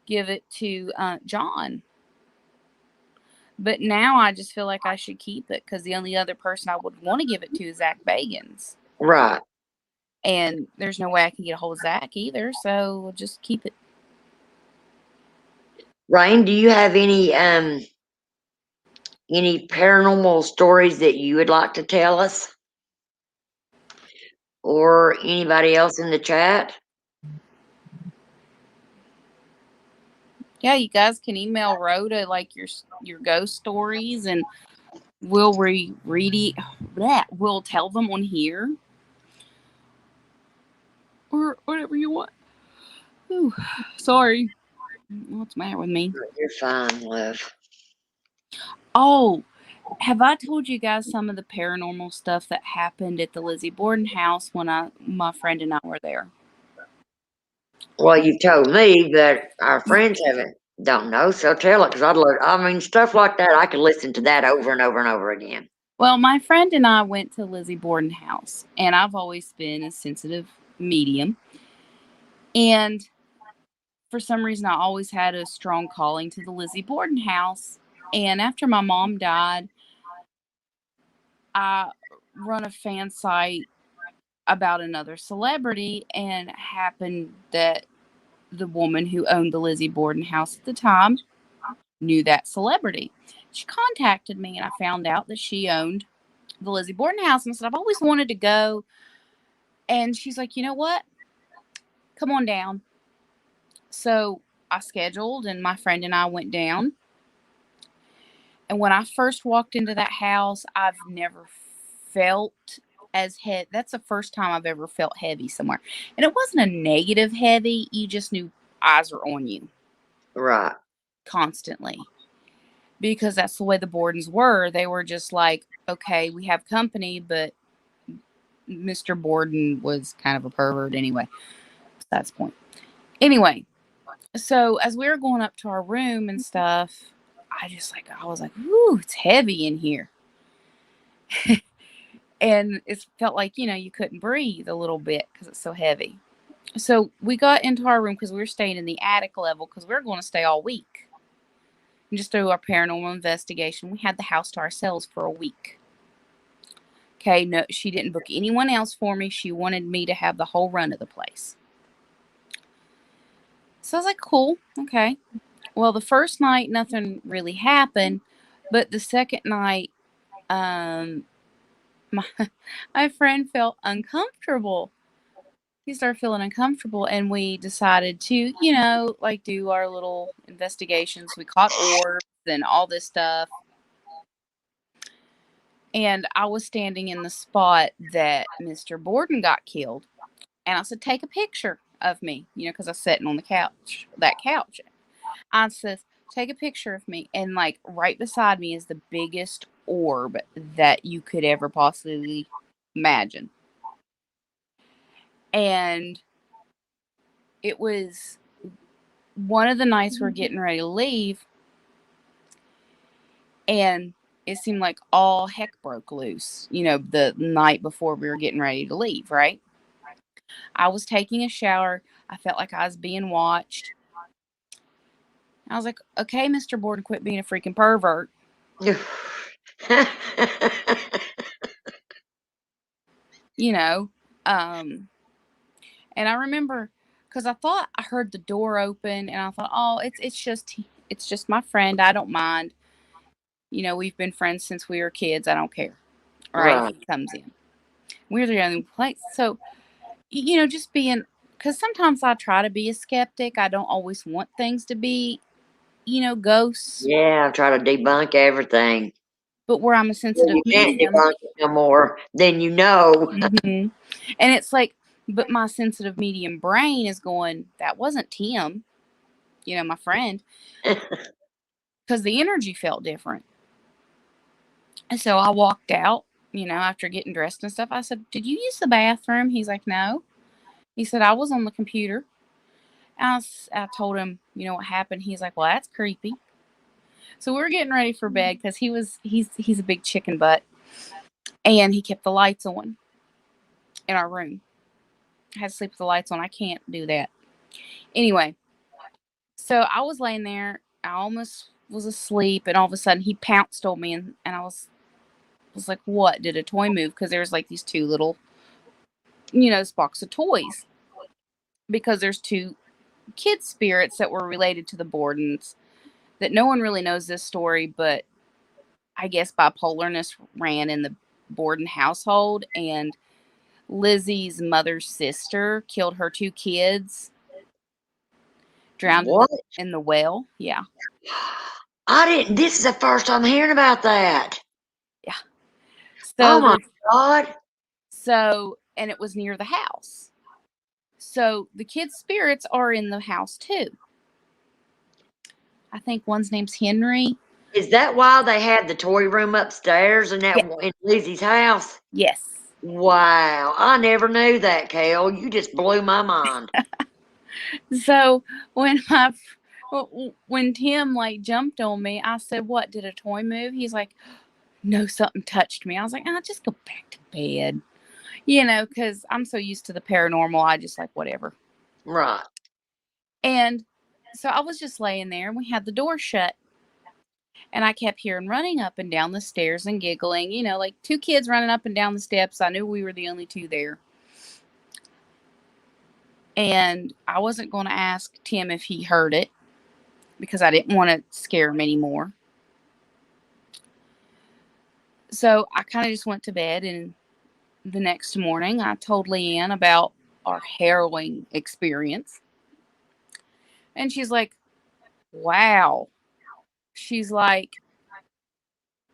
give it to John. But now I just feel like I should keep it, because the only other person I would want to give it to is Zach Bagans. Right. And there's no way I can get a hold of Zach either, so we'll just keep it. Rain, do you have any paranormal stories that you would like to tell us? Or anybody else in the chat? Yeah, you guys can email Rhoda like your ghost stories, and we'll read it. We'll tell them on here, or whatever you want. Ooh, sorry. What's the matter with me? You're fine, love. Oh, have I told you guys some of the paranormal stuff that happened at the Lizzie Borden house when my friend and I were there? Well, you've told me, but our friends don't know, so tell it, because stuff like that, I could listen to that over and over and over again. Well, my friend and I went to Lizzie Borden house, and I've always been a sensitive medium. And for some reason, I always had a strong calling to the Lizzie Borden house. And after my mom died, I run a fan site about another celebrity, and it happened that the woman who owned the Lizzie Borden house at the time knew that celebrity. She contacted me, and I found out that she owned the Lizzie Borden house. And I said, "I've always wanted to go." And she's like, "You know what? Come on down." So I scheduled, and my friend and I went down. And when I first walked into that house, I've never felt as heavy. That's the first time I've ever felt heavy somewhere. And it wasn't a negative heavy. You just knew eyes were on you. Right. Constantly. Because that's the way the Bordens were. They were just like, okay, we have company, but Mr. Borden was kind of a pervert anyway. That's the point. Anyway, so as we were going up to our room and stuff, I was like, "Ooh, it's heavy in here." And it felt like, you couldn't breathe a little bit because it's so heavy. So we got into our room because we were staying in the attic level because we were going to stay all week. And just do our paranormal investigation. We had the house to ourselves for a week. Okay, no, she didn't book anyone else for me. She wanted me to have the whole run of the place. So I was like, cool, okay. Well, the first night, nothing really happened. But the second night, um, my my friend felt uncomfortable. He started feeling uncomfortable, and we decided to, like do our little investigations. We caught orbs and all this stuff. And I was standing in the spot that Mr. Borden got killed. And I said, take a picture of me, because I was sitting on that couch. I said, take a picture of me. And like right beside me is the biggest orb that you could ever possibly imagine. And it was one of the nights we're getting ready to leave. And it seemed like all heck broke loose, the night before we were getting ready to leave, right? I was taking a shower. I felt like I was being watched. I was like, okay, Mr. Borden, quit being a freaking pervert. you know. Um, and I remember because I thought I heard the door open, and I thought, oh, it's just my friend. I don't mind. We've been friends since we were kids. I don't care. Right? Right. He comes in. We're the only place. So, just being, because sometimes I try to be a skeptic. I don't always want things to be, ghosts. Yeah, I try to debunk everything. But where I'm a Well, sensitive you can't medium. debunk it no more than you know. And it's like, but my sensitive medium brain is going, that wasn't Tim, my friend, because the energy felt different. And so I walked out, after getting dressed and stuff. I said, did you use the bathroom? He's like, no. He said, I was on the computer. I told him, what happened. He's like, well, that's creepy. So we were getting ready for bed because he's a big chicken butt, and he kept the lights on in our room. I had to sleep with the lights on. I can't do that. Anyway, so I was laying there. I almost was asleep, and all of a sudden he pounced on me, and I was like, what? Did a toy move? Because there was like these two little, this box of toys. Because there's two kid spirits that were related to the Bordens that no one really knows this story, but I guess bipolarness ran in the Borden household, and Lizzie's mother's sister killed her two kids, drowned them What? in the well. Yeah. I didn't. This is the first I'm hearing about that. Yeah. Oh So my the God. and it was near the house. So the kids' spirits are in the house too. I think one's name's Henry. Is that why they had the toy room upstairs in that Yeah. in Lizzie's house? Yes. Wow, I never knew that, Kel. You just blew my mind. So when Tim like jumped on me, I said, "What, did a toy move?" He's like, "No, something touched me." I was like, "I'll just go back to bed." Because I'm so used to the paranormal, I just like whatever. Right. And so I was just laying there, and we had the door shut. And I kept hearing running up and down the stairs and giggling, like two kids running up and down the steps. I knew we were the only two there. And I wasn't going to ask Tim if he heard it because I didn't want to scare him anymore. So I kind of just went to bed, and the next morning I told Leanne about our harrowing experience. And she's like, wow. She's like,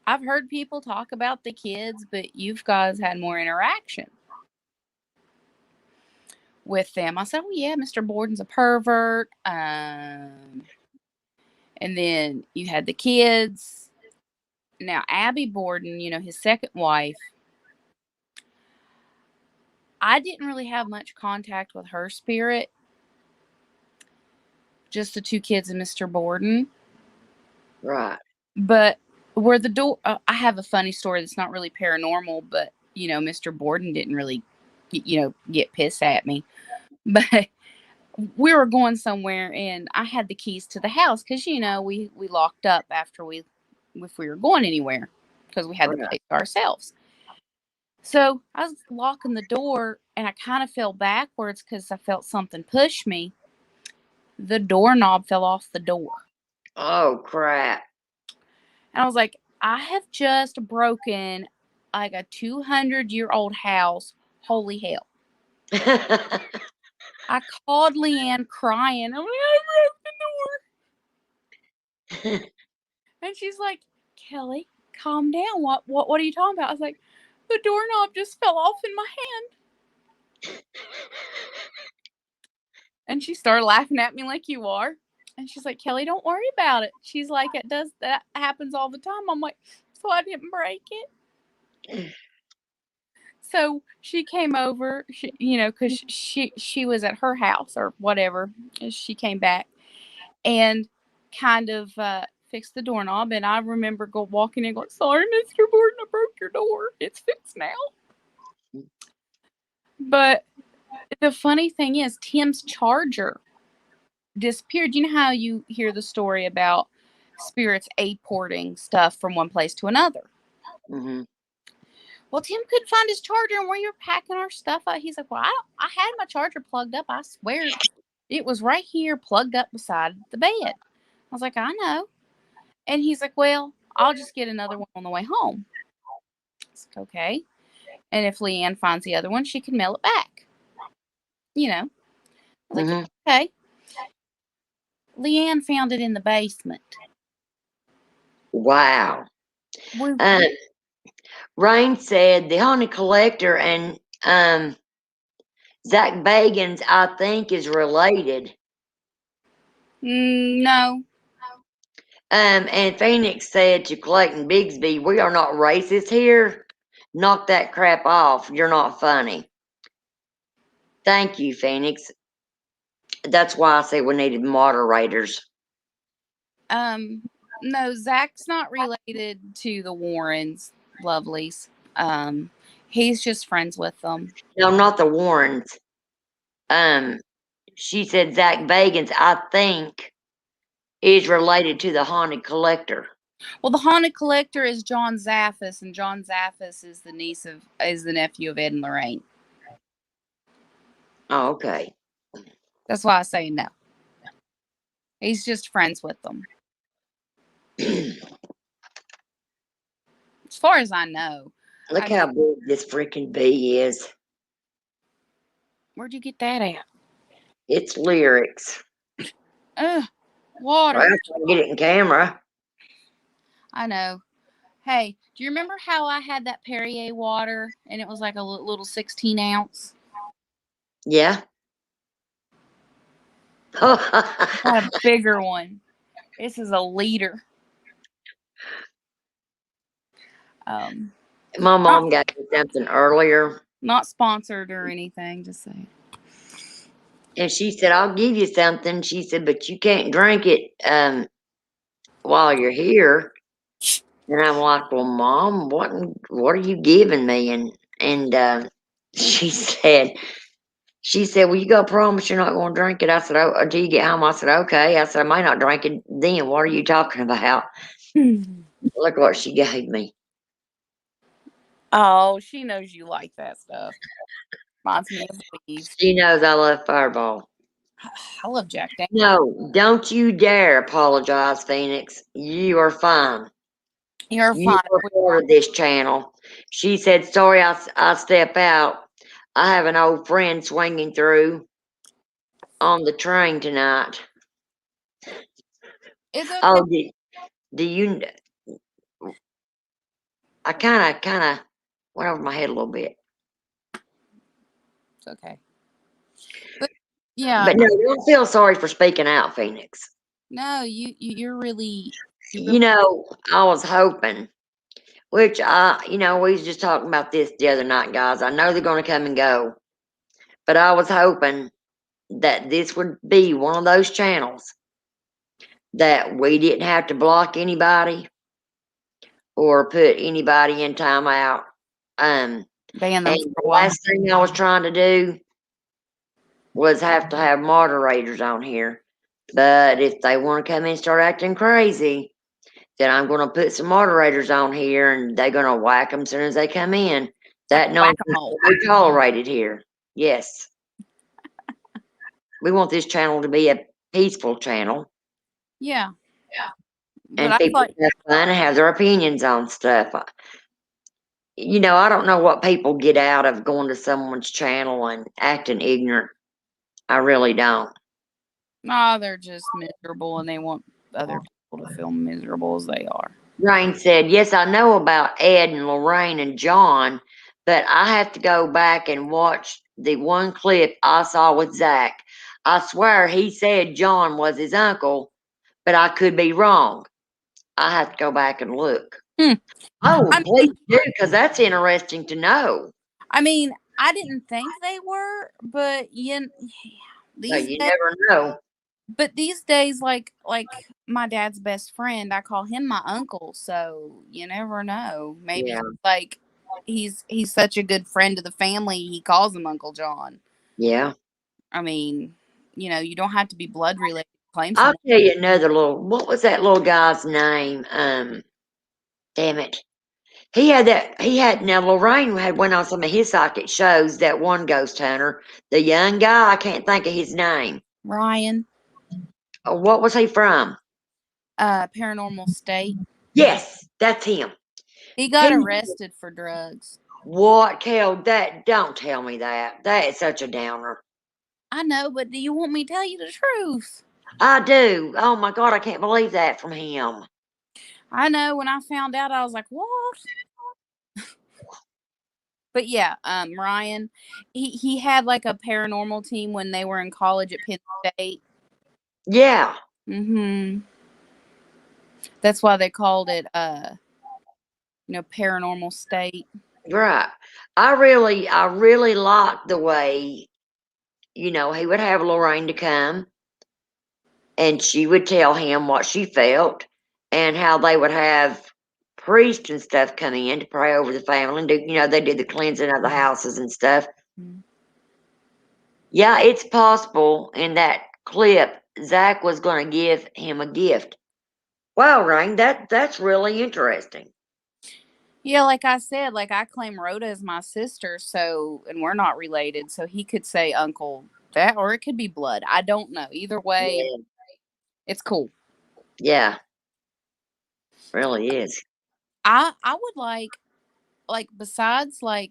I've heard people talk about the kids, but you guys had more interaction with them. I said, oh, yeah, Mr. Borden's a pervert. And then you had the kids. Now, Abby Borden, his second wife, I didn't really have much contact with her spirit. Just the two kids and Mr. Borden. Right. But where the door, I have a funny story that's not really paranormal, but, Mr. Borden didn't really, get pissed at me. But we were going somewhere, and I had the keys to the house because, we locked up after if we were going anywhere because we had the place to ourselves. So I was locking the door, and I kind of fell backwards because I felt something push me. The doorknob fell off the door. Oh crap. And I was like, I have just broken like a 200-year-old house. Holy hell. I called Leanne crying. I'm like, I broke the door. And she's like, Kelly, calm down. What are you talking about? I was like, the doorknob just fell off in my hand. And she started laughing at me like you are. And she's like, Kelly, don't worry about it. She's like, that happens all the time. I'm like, so I didn't break it. So she came over, because she was at her house or whatever. She came back and kind of fixed the doorknob. And I remember walking in going, sorry, Mr. Borden, I broke your door. It's fixed now. But the funny thing is, Tim's charger disappeared. You know how you hear the story about spirits aporting stuff from one place to another? Mm-hmm. Well, Tim couldn't find his charger, and we were packing our stuff up. He's like, well, I had my charger plugged up. I swear it was right here plugged up beside the bed. I was like, I know. And he's like, well, I'll just get another one on the way home. I was like, okay. And if Leanne finds the other one, she can mail it back. I was like, okay. Leanne found it in the basement. Wow. Rain said the haunted collector and Zach Bagans, I think, is related. No. And Phoenix said to Clayton Bigsby, we are not racist here. Knock that crap off. You're not funny. Thank you, Phoenix. That's why I say we needed moderators. No, Zach's not related to the Warrens, Lovelies. He's just friends with them. No, not the Warrens. She said Zach Bagans, I think, is related to the haunted collector. Well, the haunted collector is John Zaffis, and John Zaffis is the nephew of Ed and Lorraine. Oh, okay. That's why I say no. He's just friends with them. As far as I know. Look how big this freaking bee is. Where'd you get that at? It's lyrics. Water. Well, I can get it in camera. I know. Hey, do you remember how I had that Perrier water and it was like a little 16 ounce? Yeah. A bigger one. This is a liter. My mom got me something earlier. Not sponsored or anything, just saying. And she said, I'll give you something. She said, but you can't drink it while you're here. And I'm like, well, Mom, what are you giving me? And she said, well, you got to promise you're not going to drink it. I said, oh, until you get home. I said, okay. I said, I might not drink it then. What are you talking about? Look what she gave me. Oh, she knows you like that stuff. Reminds me of Louise. She knows I love Fireball. I love Jack Daniels. No, don't you dare apologize, Phoenix. You are fine. You're You fine. are part of this channel. She said, sorry, I step out. I have an old friend swinging through on the train tonight. It's okay. Oh, do you? I kind of went over my head a little bit. It's okay. But yeah. But no, don't feel sorry for speaking out, Phoenix. No, you're really. You know, I was hoping, which we was just talking about this the other night, guys. I know they're going to come and go, but I was hoping that this would be one of those channels that we didn't have to block anybody or put anybody in timeout. Ban them And for the last thing I was trying to do was have to have moderators on here. But if they want to come in and start acting crazy, then I'm going to put some moderators on here and they're going to whack them as soon as they come in. That nonsense will be tolerated here. Yes. We want this channel to be a peaceful channel. Yeah. But and I people thought, have fun and have their opinions on stuff. I don't know what people get out of going to someone's channel and acting ignorant. I really don't. nah, they're just miserable and they want other people to feel miserable as they are. Rain said, yes, I know about Ed and Lorraine and John, but I have to go back and watch the one clip I saw with Zach. I swear he said John was his uncle, but I could be wrong. I have to go back and look. Hmm. Oh, I please mean, do, because that's interesting to know. I mean, I didn't think they were, but So these you days, never know. but these days, like my dad's best friend, I call him my uncle. So you never know. Maybe Yeah, like he's such a good friend to the family, he calls him Uncle John. yeah. I mean, you don't have to be blood related to claim I'll someone. tell you another what was that little guy's name? Damn it. Now Lorraine had went on some of his psychic shows, that one ghost hunter, the young guy, I can't think of his name. Ryan, What was he from? Paranormal State. Yes, that's him. He got He, arrested for drugs. what, Kel, don't tell me that. That is such a downer. I know, but do you want me to tell you the truth? I do. Oh my God, I can't believe that from him. I know. When I found out, I was like, "What?" But yeah, Ryan, he had like a paranormal team when they were in college at Penn State. Yeah, Mm-hmm. That's why they called it, Paranormal State. right. I really liked the way, he would have Lorraine to come and she would tell him what she felt and how they would have priests and stuff come in to pray over the family and they did the cleansing of the houses and stuff. Mm-hmm. Yeah, it's possible in that clip Zach was going to give him a gift. Wow, Rain, that's really interesting. Yeah, like I said, like I claim Rhoda as my sister, and we're not related, so he could say Uncle that, or it could be blood. I don't know. Either way, Yeah, it's cool. yeah, really is. I would like besides like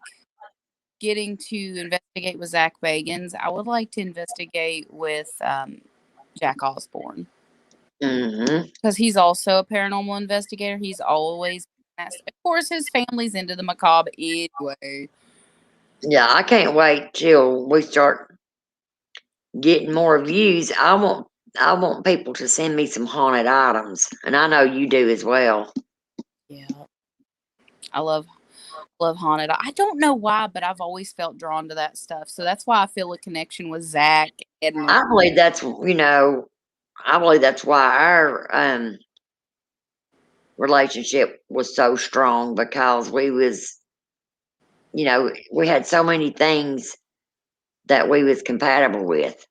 getting to investigate with Zach Bagans, I would like to investigate with Jack Osborne Hmm. because he's also a paranormal investigator. He's always, of course, his family's into the macabre anyway. Yeah, I can't wait till we start getting more views. I want people to send me some haunted items, and I know you do as well. Yeah, I love haunted. I don't know why, but I've always felt drawn to that stuff. So that's why I feel a connection with Zach and I believe that's why our relationship was so strong because we had so many things that we was compatible with.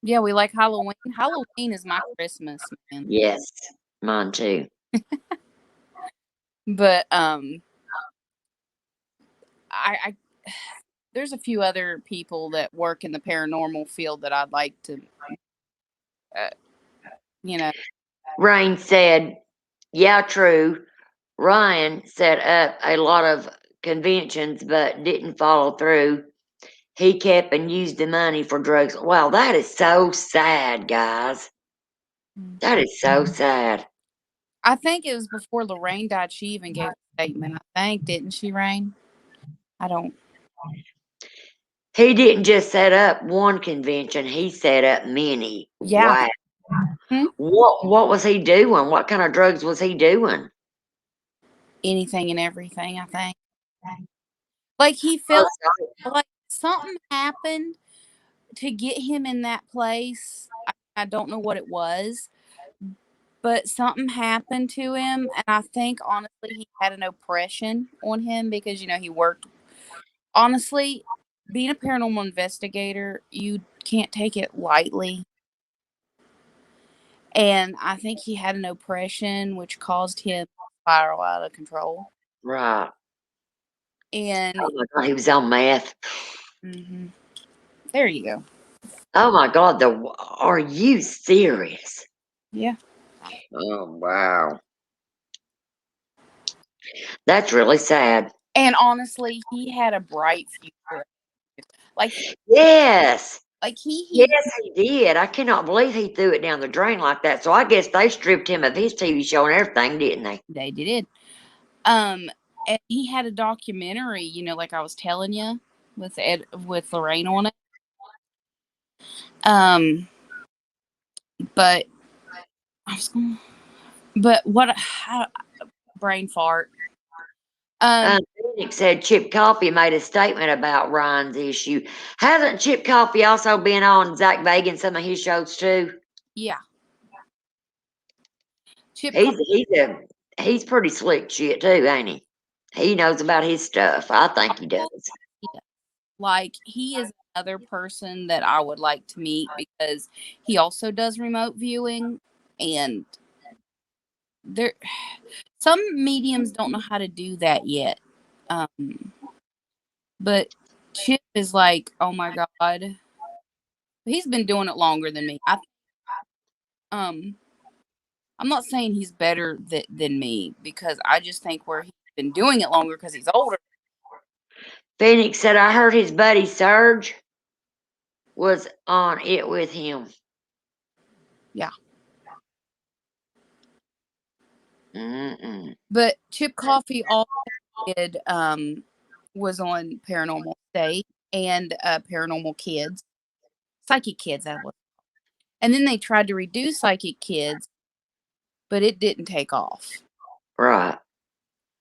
yeah, we like Halloween. Halloween is my Christmas, man. Yes, mine too. But I there's a few other people that work in the paranormal field that I'd like to, uh, you know, Rain said, "Yeah, true. Ryan set up a lot of conventions but didn't follow through. He kept and used the money for drugs." Wow, that is so sad, guys. That is so sad. I think it was before Lorraine died. She even gave a statement. I think, didn't she, Rain? I don't. He didn't just set up one convention, he set up many. Yeah. Wow. Hmm? What was he doing? What kind of drugs was he doing? Anything and everything. I think. Like he Oh, felt like something happened to get him in that place. I don't know what it was, but something happened to him, and I think honestly he had an oppression on him because he worked. Honestly, being a paranormal investigator, you can't take it lightly. And I think he had an oppression which caused him to spiral out of control. right. And Oh my God, he was on meth. mhm, there you go. Oh my God, are you serious? Yeah. Oh, wow. That's really sad. And honestly, he had a bright future. Like Yes. he Yes, he did. I cannot believe he threw it down the drain like that. So I guess they stripped him of his TV show and everything, didn't they? they did. And he had a documentary, like I was telling you, with Lorraine on it. But I was going. But brain fart. Phoenix said Chip Coffey made a statement about Ryan's issue. Hasn't Chip Coffey also been on Zach Bagans some of his shows too? Yeah. Chip He's pretty slick shit too, ain't he? He knows about his stuff. I think he does. Like, he is another person that I would like to meet because he also does remote viewing, and there some mediums don't know how to do that yet. But Chip is like, oh my God. He's been doing it longer than me. I'm not saying he's better than me, because I just think where he's been doing it longer because he's older. Phoenix said, I heard his buddy Serge was on it with him. Yeah. Mm-mm. But Chip Coffey also did, was on Paranormal State and Paranormal Kids. Psychic Kids, that was. And then they tried to redo Psychic Kids, but it didn't take off. Right.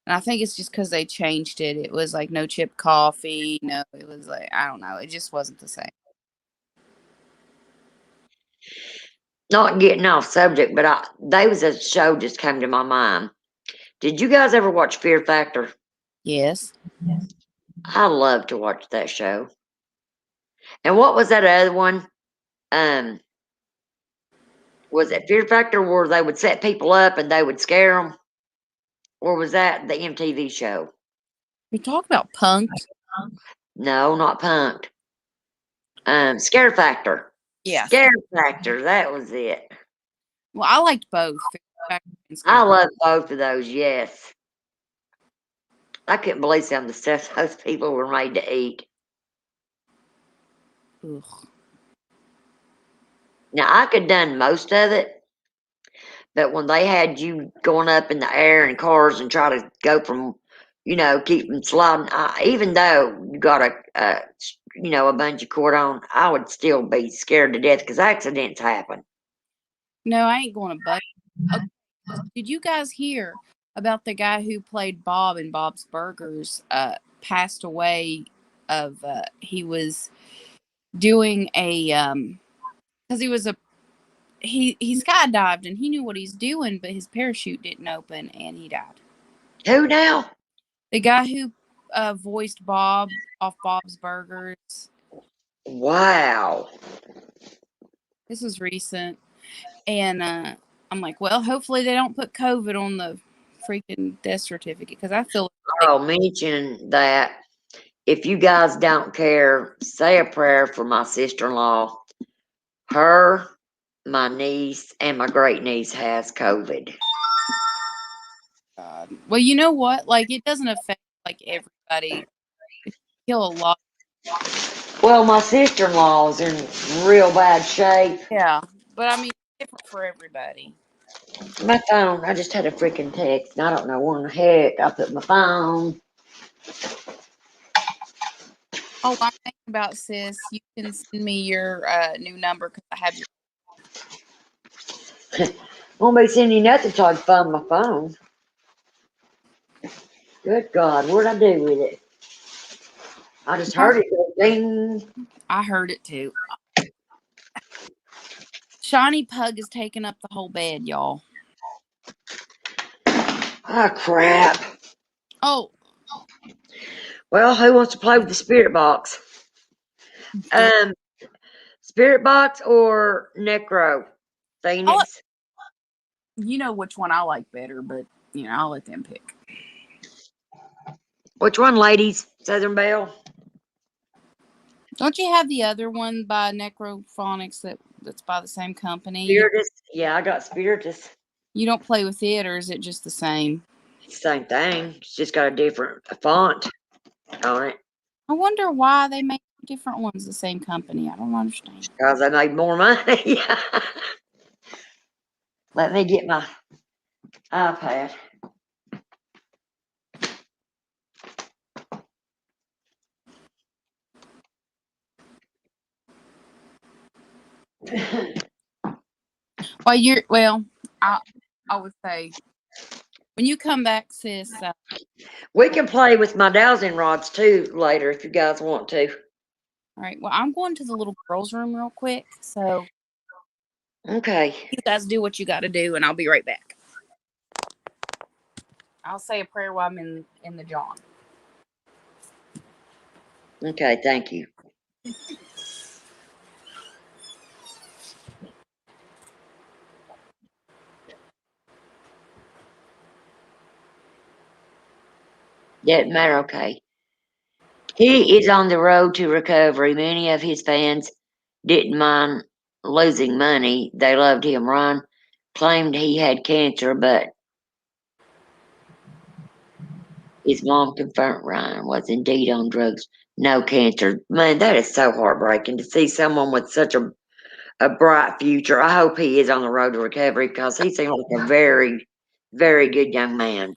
And I think it's just because they changed it. It was like no Chip Coffey. No, it was like, I don't know. It just wasn't the same. Not getting off subject, but there was a show just came to my mind. Did you guys ever watch Fear Factor? Yes. I love to watch that show. And what was that other one? Was it Fear Factor where they would set people up and they would scare them? Or was that the MTV show? We talk about Punked. No, not Punked. Scare Factor. Yes. Scare Factor, that was it. Well, I liked both. I love both of those, yes. I couldn't believe some of the stuff those people were made to eat. Ugh. Now, I could have done most of it, but when they had you going up in the air in cars and try to go from, keep from sliding, even though you got a bungee cord on, I would still be scared to death because accidents happen. No, I ain't going to bungee. Okay. Did you guys hear about the guy who played Bob in Bob's Burgers? Passed away of he was doing a because he skydived and he knew what he's doing, but his parachute didn't open and he died. Who now? The guy who voiced Bob off Bob's Burgers. Wow. This was recent, and I'm like, well, hopefully they don't put COVID on the freaking death certificate, because I feel like, Oh, mention that. If you guys don't care, say a prayer for my sister-in-law. Her, my niece, and my great niece has COVID. well, you know what? Like, it doesn't affect like everybody. It kill a lot. Well, my sister-in-law is in real bad shape. Yeah, but I mean, it's different for everybody. My phone, I just had a freaking text, and I don't know where in the heck I put my phone. Oh, I'm thinking about, sis. You can send me your new number because I have your. Won't be sending you nothing till I find my phone. Good God, what'd I do with it? I just heard it go ding. I heard it too. Shiny Pug is taking up the whole bed, y'all. Oh, crap. Oh. Well, who wants to play with the spirit box? Spirit box or necro? Phoenix? You know which one I like better, but, I'll let them pick. Which one, ladies? Southern Belle? Don't you have the other one by Necrophonics that's by the same company? Spiritus? Yeah, I got Spiritus. You don't play with it, or is it just the same? Same thing. It's just got a different font on it. I wonder why they make different ones the same company. I don't understand. Because they made more money. Let me get my iPad. Well, I would say when you come back, sis. We can play with my dowsing rods too later if you guys want to. All right. Well, I'm going to the little girls' room real quick, so Okay. you guys do what you got to do, and I'll be right back. I'll say a prayer while I'm in the John. Okay, thank you. Doesn't matter, okay. He is on the road to recovery. Many of his fans didn't mind losing money. They loved him. Ron claimed he had cancer, but his mom confirmed Ryan was indeed on drugs. No cancer. Man, that is so heartbreaking to see someone with such a bright future. I hope he is on the road to recovery because he seemed like a very, very good young man.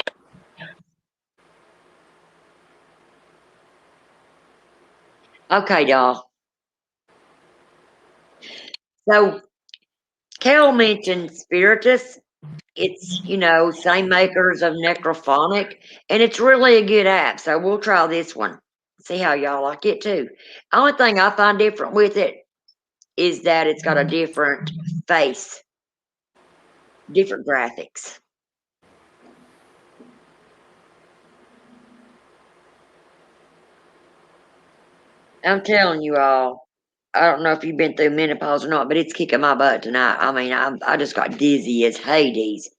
Okay, doll. So, Kel mentioned Spiritus. It's, same makers of Necrophonic, and it's really a good app. So, we'll try this one. See how y'all like it too. Only thing I find different with it is that it's got a different face, different graphics. I'm telling you all, I don't know if you've been through menopause or not, but it's kicking my butt tonight. I mean, I just got dizzy as Hades.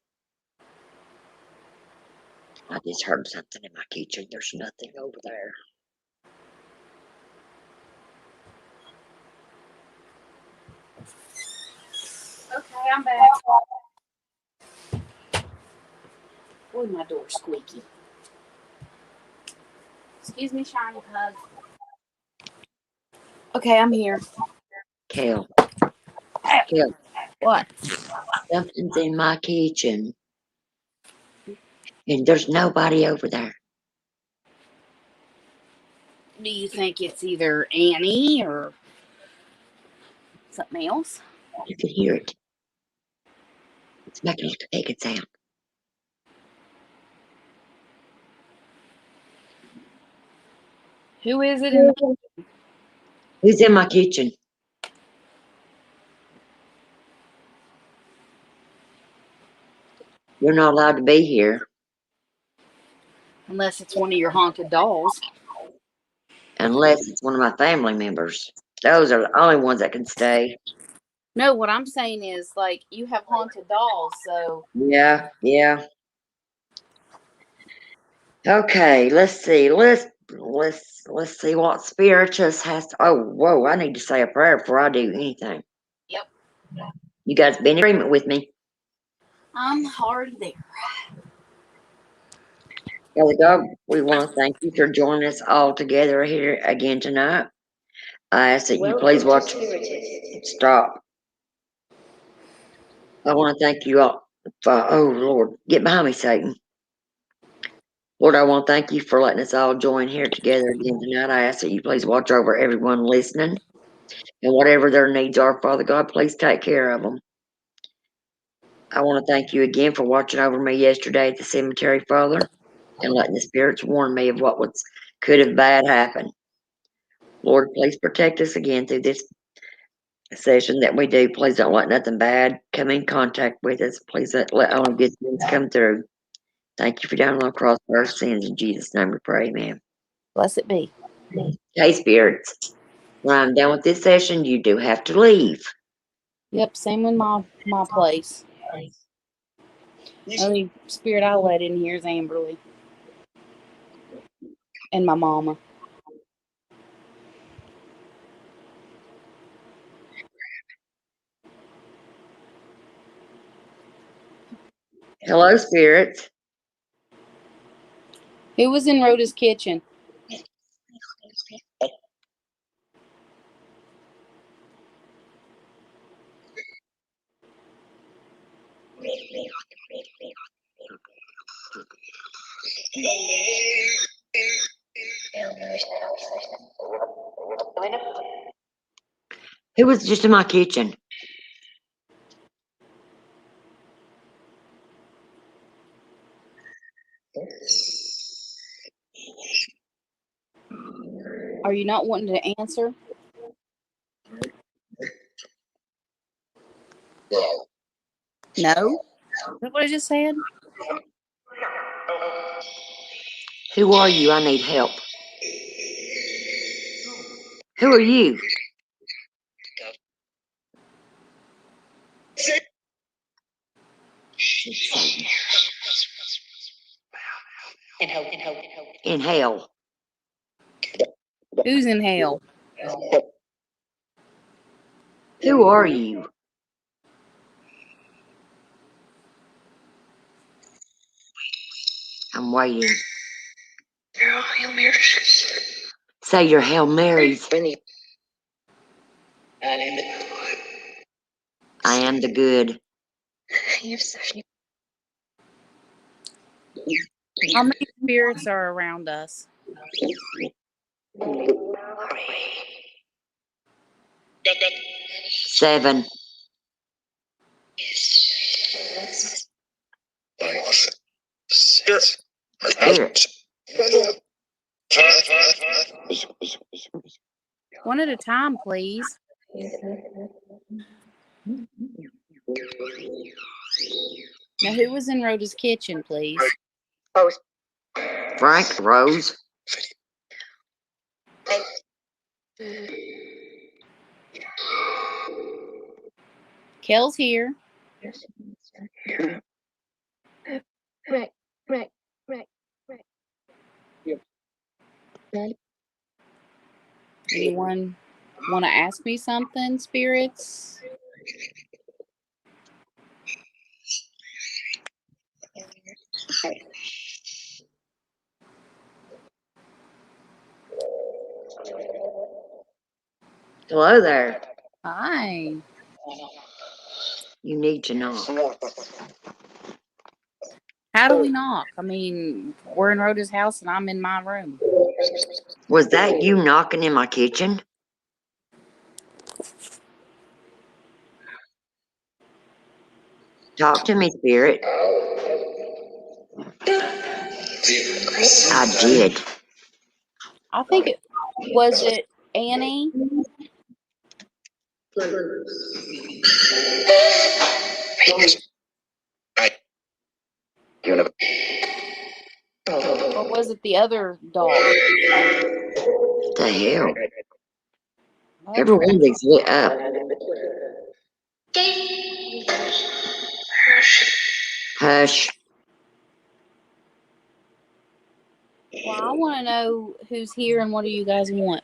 I just heard something in my kitchen. There's nothing over there. Okay, I'm back. Boy, my door's squeaky. Excuse me, shiny pug. Okay, I'm here. Kel, Hey, Kel, what? something's in my kitchen, and there's nobody over there. Do you think it's either Annie or something else? You can hear it. It's making a good sound. Who is it in the? Who's in my kitchen? You're not allowed to be here Unless it's one of your haunted dolls. unless it's one of my family members. Those are the only ones that can stay. No, what I'm saying is, like, you have haunted dolls, so. Yeah, yeah. Okay, let's see. Let's see what spiritus has to, oh, whoa, I need to say a prayer before I do anything. Yep. You guys been in agreement with me. I'm already there. Father God, we want to thank you for joining us all together here again tonight. I ask that you please watch. Stop. I want to thank you all for, oh Lord, get behind me, Satan. Lord, I want to thank you for letting us all join here together again tonight. I ask that you please watch over everyone listening and whatever their needs are, Father God, please take care of them. I want to thank you again for watching over me yesterday at the cemetery, Father, and letting the spirits warn me of what could have bad happened. Lord, please protect us again through this session that we do. Please don't let nothing bad come in contact with us. Please let only good things come through. Thank you for dying on the cross for our sins. In Jesus' name we pray, amen. Blessed be. Hey, spirits, when I'm done with this session, you do have to leave. Yep, same with my place. Only spirit I let in here is Amberly. And my mama. Hello, spirits. Who was in Rhoda's kitchen? Who was just in my kitchen? Are you not wanting to answer? No? Is that what I just said? Who are you? I need help. Who are you? In hell. Who's in hell? Who are you? I'm waiting. Hail Marys. Say your Hail Marys. I am the good. How many spirits are around us? 7. Spirit. One at a time, please. Now, who was in Rhoda's kitchen, please? Frank, Rose. Kel's here. Anyone want to ask me something, spirits? Hello there. Hi. You need to knock. How do we knock? I mean, we're in Rhoda's house and I'm in my room. Was that you knocking in my kitchen? Talk to me, spirit. I did. I think it was it Annie. Or was it the other dog? What the hell? Well, Every one of these lit up. Hush. well, I want to know who's here and what do you guys want?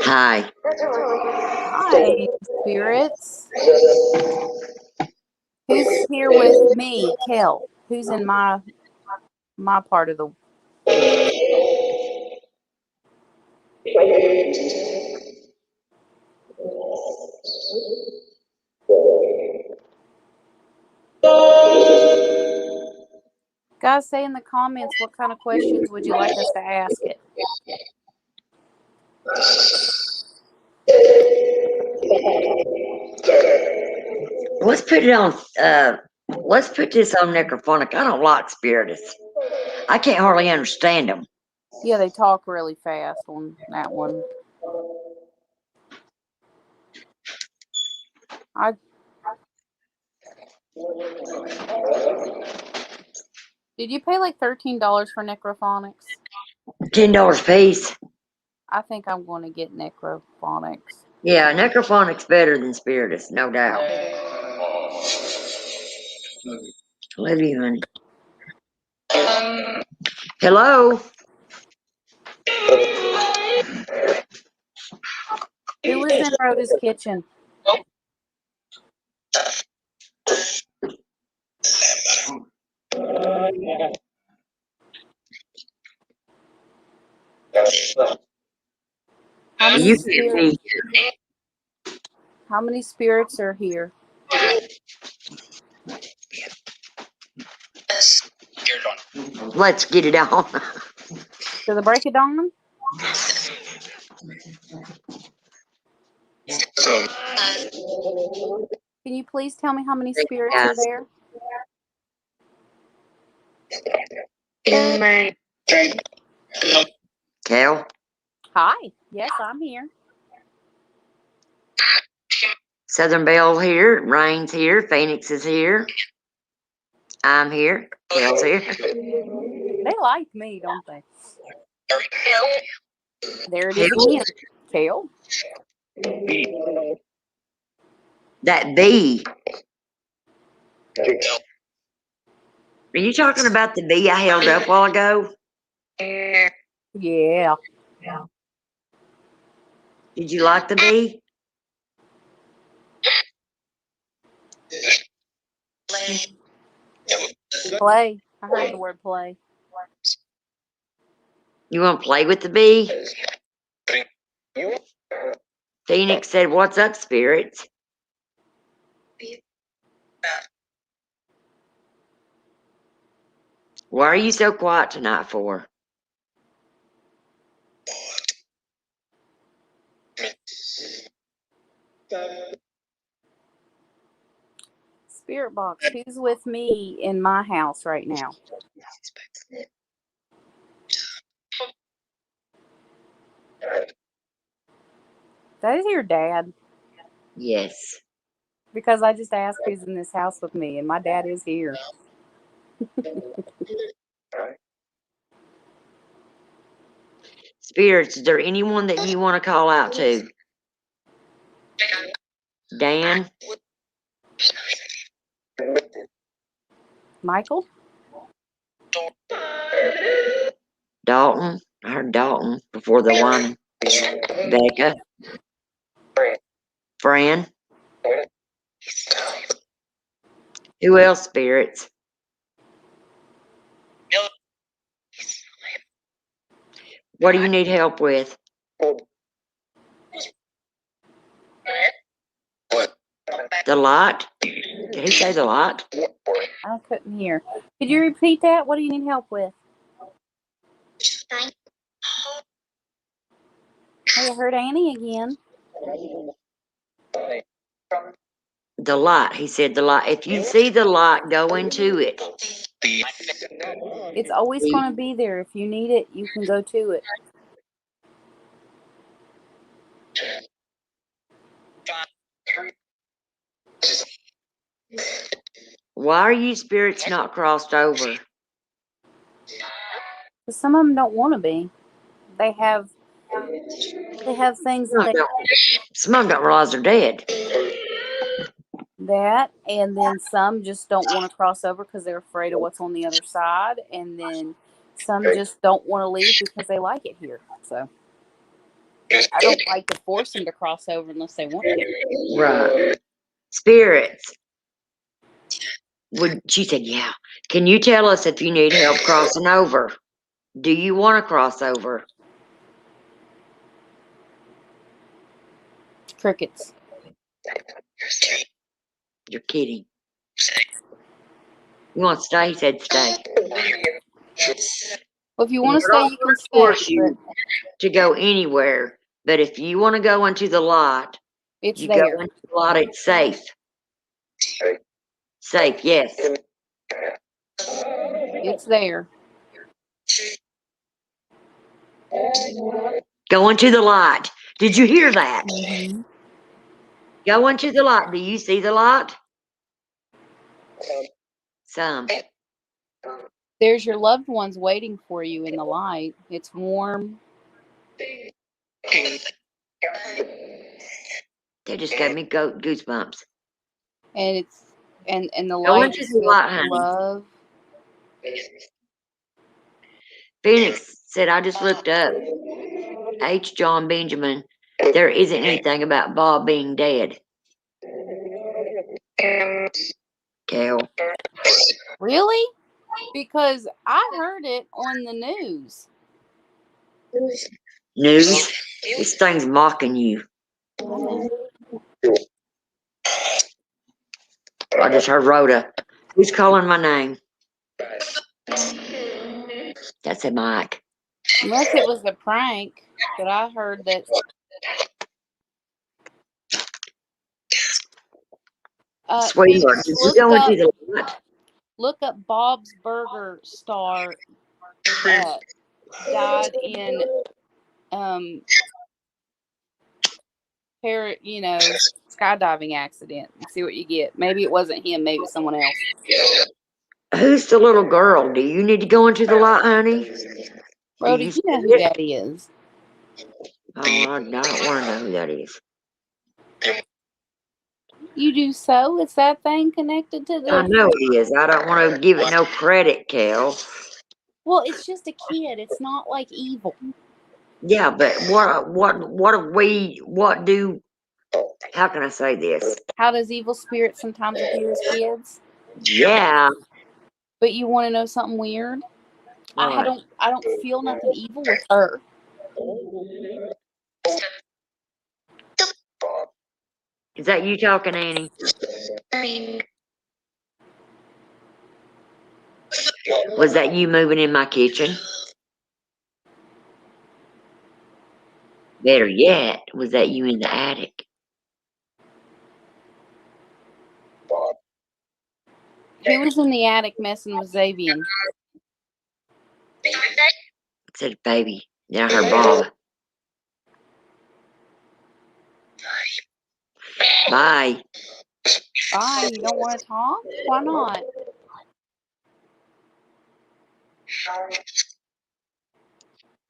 Hi. Hi, spirits. Who's here with me, Kel? Who's in my part of the? Guys, say in the comments what kind of questions would you like us to ask it. Let's put it on. Let's put this on necrophonic. I don't like spirits. I can't hardly understand them. Yeah, they talk really fast on that one. Did you pay like $13 for necrophonics? $10 a piece. I think I'm going to get necrophonics. Yeah, necrophonic's better than spiritus, no doubt. Love you, honey. Hello? Who was in Rhoda's kitchen? How many You can't spirits? be. How many spirits are here? Let's get it on. To the break of dawn? Can you please tell me how many spirits are there? Cal? Hi. Yes, I'm here. Southern Belle here. Rain's here. Phoenix is here. I'm here. Cal's here. They like me, don't they? There it is again. Kale. That bee. Are you talking about the bee I held up a while ago? Yeah. Did you like the bee? Play. I heard the word play. You want to play with the bee? Phoenix said, "What's up, spirits?" Why are you so quiet tonight for? Spirit box. Who's with me in my house right now? That is your dad. Yes. Because I just asked who's in this house with me, and my dad is here. Spirits, is there anyone that you want to call out to? Dan? Michael? Dalton? I heard Dalton before the one. Becca? Fran? Who else, spirits? What do you need help with? The light? Did he say the light? I couldn't hear. Could you repeat that? What do you need help with? Hey, I heard Annie again. The light. He said the light. If you see the light, go into it. It's always going to be there. If you need it, you can go to it. Why are you spirits not crossed over? But some of them don't want to be. They have things that Some of them don't realize they're dead. and then some just don't want to cross over because they're afraid of what's on the other side, and then some just don't want to leave because they like it here. So I don't like to force them to cross over unless they want to. Right. Spirits. She said, yeah. Can you tell us if you need help crossing over? Do you want to cross over? Crickets. You're kidding. You want to stay? He said stay. Well, if you want to stay, you can Force stay. you to go anywhere. But if you want to go into the light, It's you there. go into the light. It's safe. Safe, yes. It's there. Go into the light. Did you hear that? Mm-hmm. Go into the light. Do you see the light? Some. There's your loved ones waiting for you in the light. It's warm. They just gave me goosebumps. And it's and the Go light into is the filled light, with honey. love. Phoenix said, I just looked up. H. John Benjamin, there isn't anything about Bob being dead. Cal. Really? Because I heard it on the news. News? This thing's mocking you. I know. I just heard Rhoda. Who's calling my name? That's a Mike. Unless it was a prank, but I heard that. Sweetheart, did you go into the what? Look up Bob's Burger star died in skydiving accident and see what you get. Maybe it wasn't him, maybe it was someone else. Who's the little girl? Do you need to go into the light, honey? Rhoda, you know who that is. Oh, I don't want to know who that is. You do so? Is that thing connected to the... I know it is. I don't want to give it no credit, Kel. Well, it's just a kid. It's not like evil. Yeah, but how can I say this? How does evil spirits sometimes appear as kids? Yeah. But you want to know something weird? What? I don't feel nothing evil with her. Is that you talking, Annie? Was that you moving in my kitchen? Better yet, was that you in the attic? Who was in the attic messing with Xavier? I said, baby. Then I heard Bob. Bye. Bye. You don't want to talk? Why not?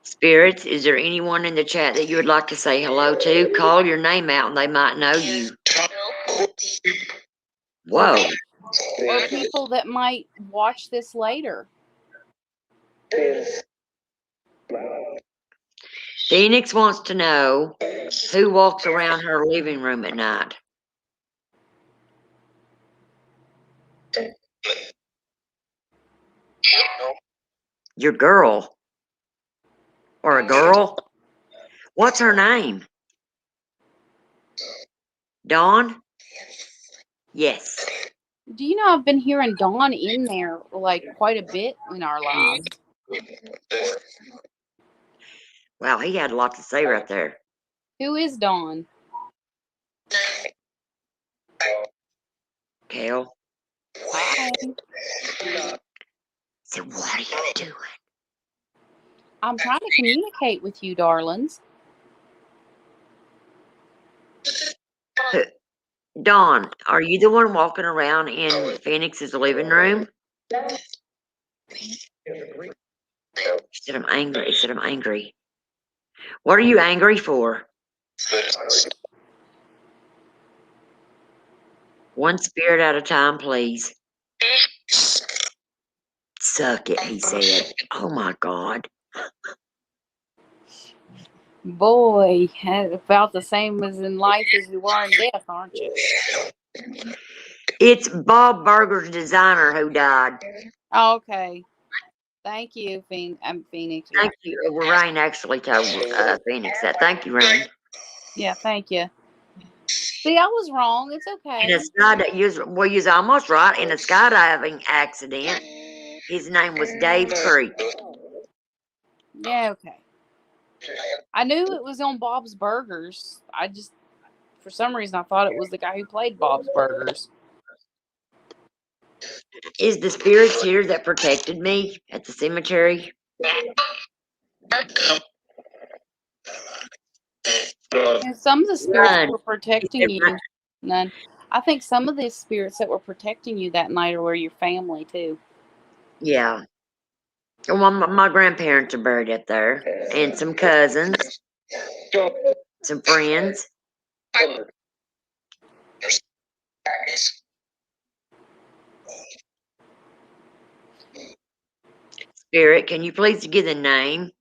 Spirits, is there anyone in the chat that you would like to say hello to? Call your name out and they might know you. Whoa. Or people that might watch this later. Phoenix wants to know who walks around her living room at night. Your girl. Or a girl? What's her name? Dawn? Yes. Do you know I've been hearing Dawn in there like quite a bit in our lives? Wow, he had a lot to say right there. Who is Dawn? Kel. Hi. So what are you doing? I'm trying to communicate with you, darlings. Dawn, are you the one walking around in Phoenix's living room? She said, I'm angry. He said, I'm angry. What are you angry for? One spirit at a time, please. Suck it, he said. Oh my God. Boy, about the same as in life as you are in death, aren't you? It's Bob Burger's designer who died. Okay. Thank you, Phoenix. Thank you. Well, Rain actually told Phoenix that. Thank you, Rain. Yeah, thank you. See, I was wrong. It's okay. You was almost right. In a skydiving accident, his name was Dave Creek. Yeah, okay. I knew it was on Bob's Burgers. I just, for some reason, I thought it was the guy who played Bob's Burgers. Is the spirits here that protected me at the cemetery? And some of the spirits that were protecting you, none. I think some of the spirits that were protecting you that night were your family too. Yeah. Well, my grandparents are buried up there, and some cousins, some friends. Spirit, can you please give the name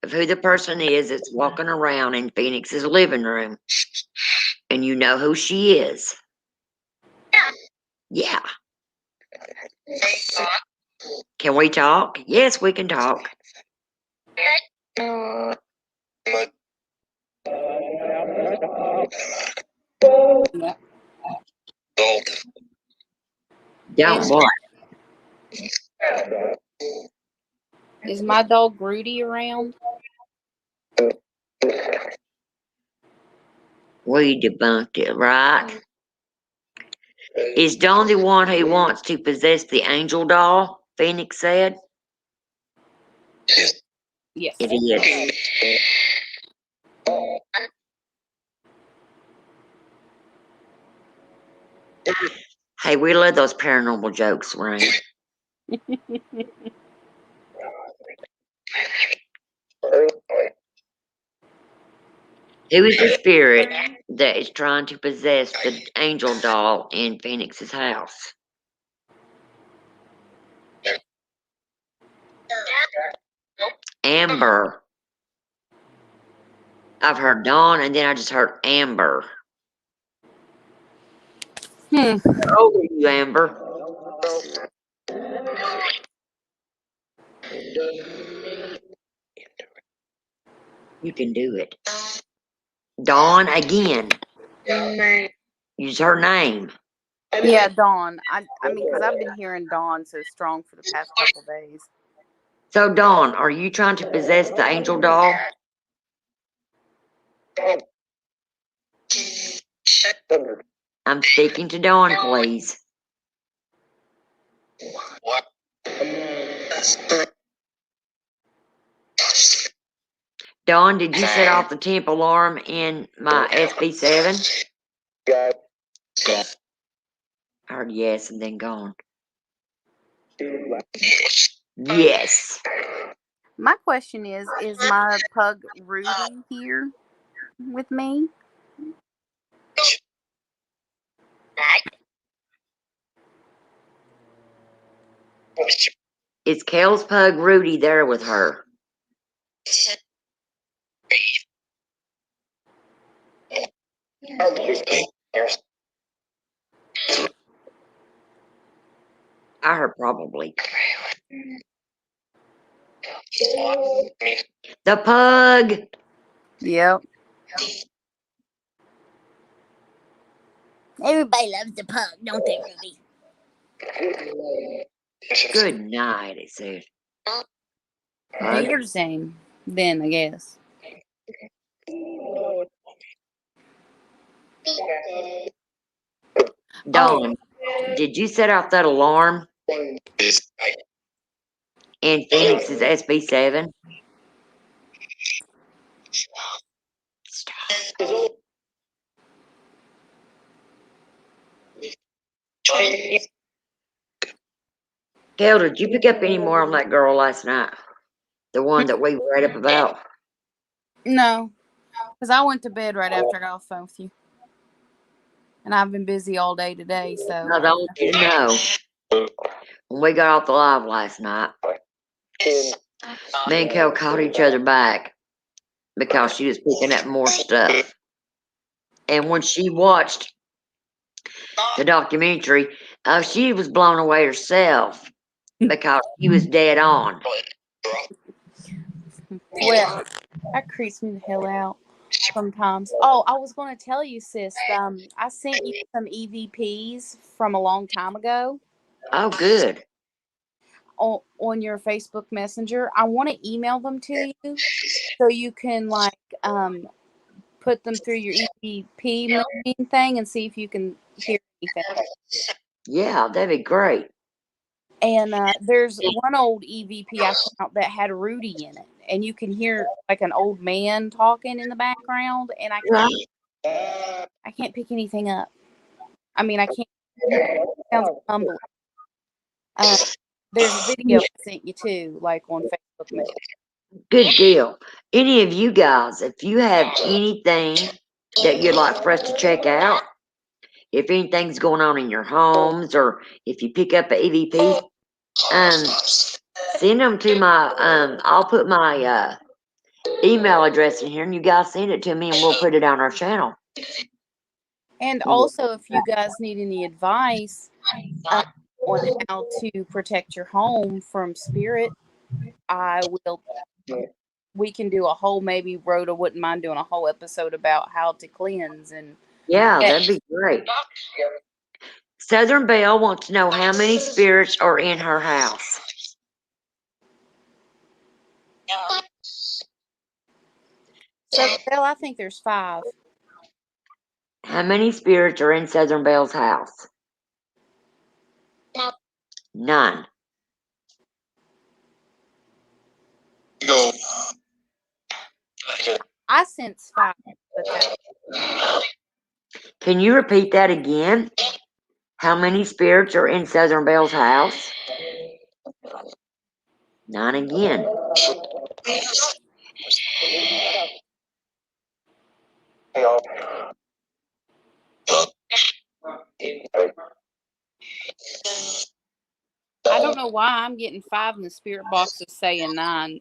of who the person is that's walking around in Phoenix's living room, and you know who she is. Yeah. Can we talk? Yes, we can talk. Yeah. Don't Is, what? is my dog Rudy around? We debunked it, right? Is Dawn the one who wants to possess the angel doll? Phoenix said. Yes. It is. Hey, we love those paranormal jokes, Rain. Who is the spirit that is trying to possess the angel doll in Phoenix's house? Amber. I've heard Dawn, and then I just heard Amber. Hmm. How old are you, Amber? You can do it. Dawn again. Use her name. Yeah, Dawn. I mean, because I've been hearing Dawn so strong for the past couple days. So, Dawn, are you trying to possess the angel doll? I'm speaking to Dawn, please. Dawn, did you set off the temp alarm in my SB7? I heard yes and then gone. Yes. My question is my pug Rudy here with me? Is Kel's pug Rudy there with her? I heard probably. The pug. Yep. Everybody loves the pug, don't they, Ruby? Good night, it said. Do Pug. your same, then, I guess. Dawn, did you set off that alarm in Phoenix's SB7? Stop. Kel, did you pick up any more on that girl last night? The one that we read up about? No, because I went to bed right after I got off the phone with you. And I've been busy all day today, so. I don't want you to know. When we got off the live last night, me and Kel called each other back because she was picking up more stuff. And when she watched the documentary, she was blown away herself because she was dead on. Well, that creeps me the hell out sometimes. Oh, I was going to tell you, sis. I sent you some EVPs from a long time ago Oh, good. on your Facebook Messenger. I want to email them to you so you can put them through your EVP machine thing and see if you can hear anything. Yeah, that'd be great. And there's one old EVP I found that had Rudy in it, and you can hear like an old man talking in the background, and I can't pick anything up. I mean, I can't. It sounds like mumbling. There's a video I sent you too, like on Facebook Messenger. Good deal. Any of you guys, if you have anything that you'd like for us to check out, if anything's going on in your homes, or if you pick up an EVP, send them to my, I'll put my email address in here, and you guys send it to me, and we'll put it on our channel. And also, if you guys need any advice on how to protect your home from spirit, we can do a whole, maybe Rhoda wouldn't mind doing a whole episode about how to cleanse and. Yeah, that'd be great. Southern Belle wants to know how many spirits are in her house. Southern Belle, I think there's 5. How many spirits are in Southern Belle's house? None. I sense 5, but Can you repeat that again? How many spirits are in Southern Belle's house? None again. I don't know why I'm getting 5 and the spirit box is saying 9.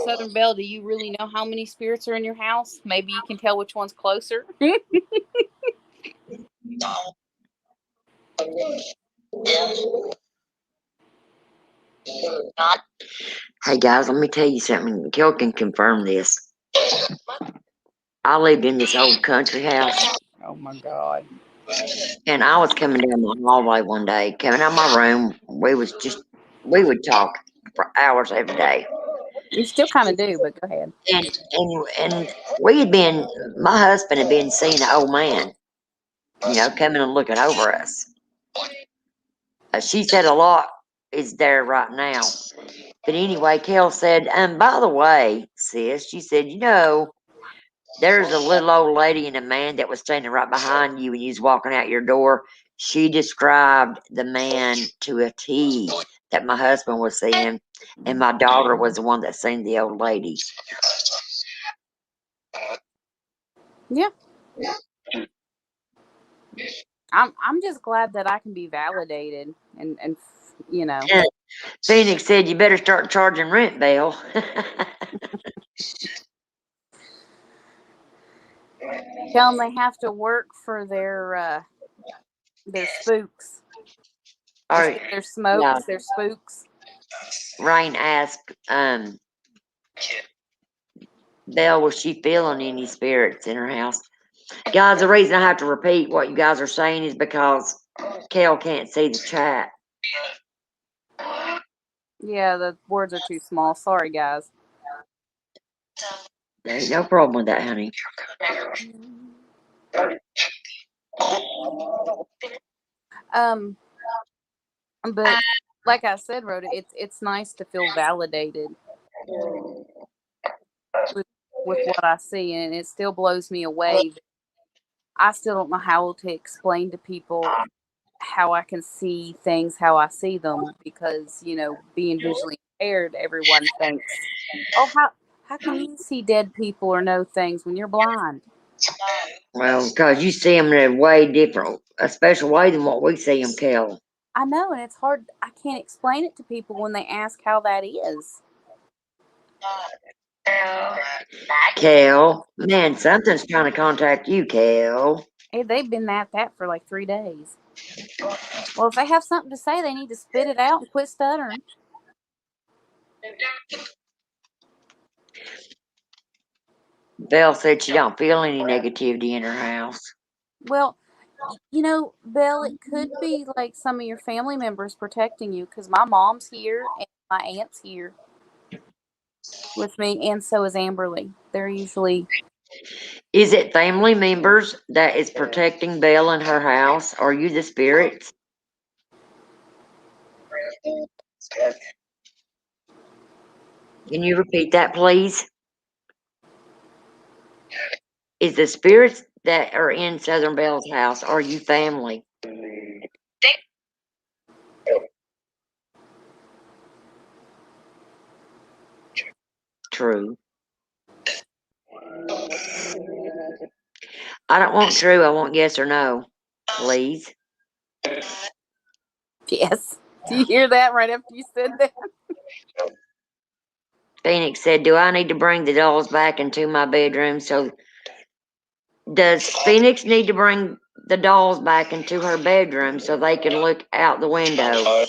Southern Belle, do you really know how many spirits are in your house? Maybe you can tell which one's closer. Hey guys, let me tell you something. Kel can confirm this. I lived in this old country house. Oh my God. And I was coming down the hallway one day, coming out of my room. We would talk for hours every day. You still kind of do, but go ahead. And we had been, my husband had been seeing an old man, coming and looking over us. She said a lot is there right now. But anyway, Kel said, by the way, sis, she said, there's a little old lady and a man that was standing right behind you when you was walking out your door. She described the man to a T that my husband was seeing, and my daughter was the one that seen the old lady. Yeah. I'm just glad that I can be validated and Phoenix said you better start charging rent, Belle. tell them they have to work for their spooks. All right. Their smokes, Yeah. their spooks. Rain asked, Belle, was she feeling any spirits in her house? Guys, the reason I have to repeat what you guys are saying is because Kel can't see the chat. Yeah, the words are too small. Sorry, guys. There ain't no problem with that, honey. But like I said, Rhoda, it's nice to feel validated with what I see, and it still blows me away. I still don't know how to explain to people how I can see things how I see them, because being visually impaired, everyone thinks, oh, how can you see dead people or know things when you're blind? Well, because you see them in a way different, a special way than what we see them, Kel. I know, and it's hard. I can't explain it to people when they ask how that is. Kel, man, something's trying to contact you, Kel. Hey, they've been at that for like 3 days. Well, if they have something to say, they need to spit it out and quit stuttering. Belle said she don't feel any negativity in her house. Well, Belle, it could be like some of your family members protecting you, because my mom's here and my aunt's here with me, and so is Amberly. They're usually... Is it family members that is protecting Belle in her house? Or are you the spirits? Can you repeat that, please? Is the spirits that are in Southern Belle's house, are you family? True. I don't want true, I want yes or no, please. Yes. Do you hear that right after you said that? Phoenix said, do I need to bring the dolls back into my bedroom? So does Phoenix need to bring the dolls back into her bedroom so they can look out the window?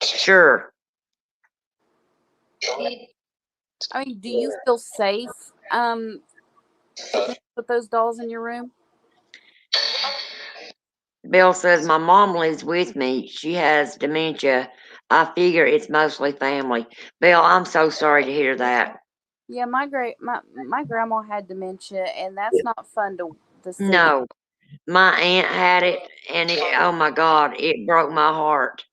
Sure. I mean, do you feel safe with those dolls in your room? Bill says, my mom lives with me. She has dementia. I figure it's mostly family. Bill, I'm so sorry to hear that. Yeah, my grandma had dementia, and that's not fun to see. No, my aunt had it, and oh my God, it broke my heart.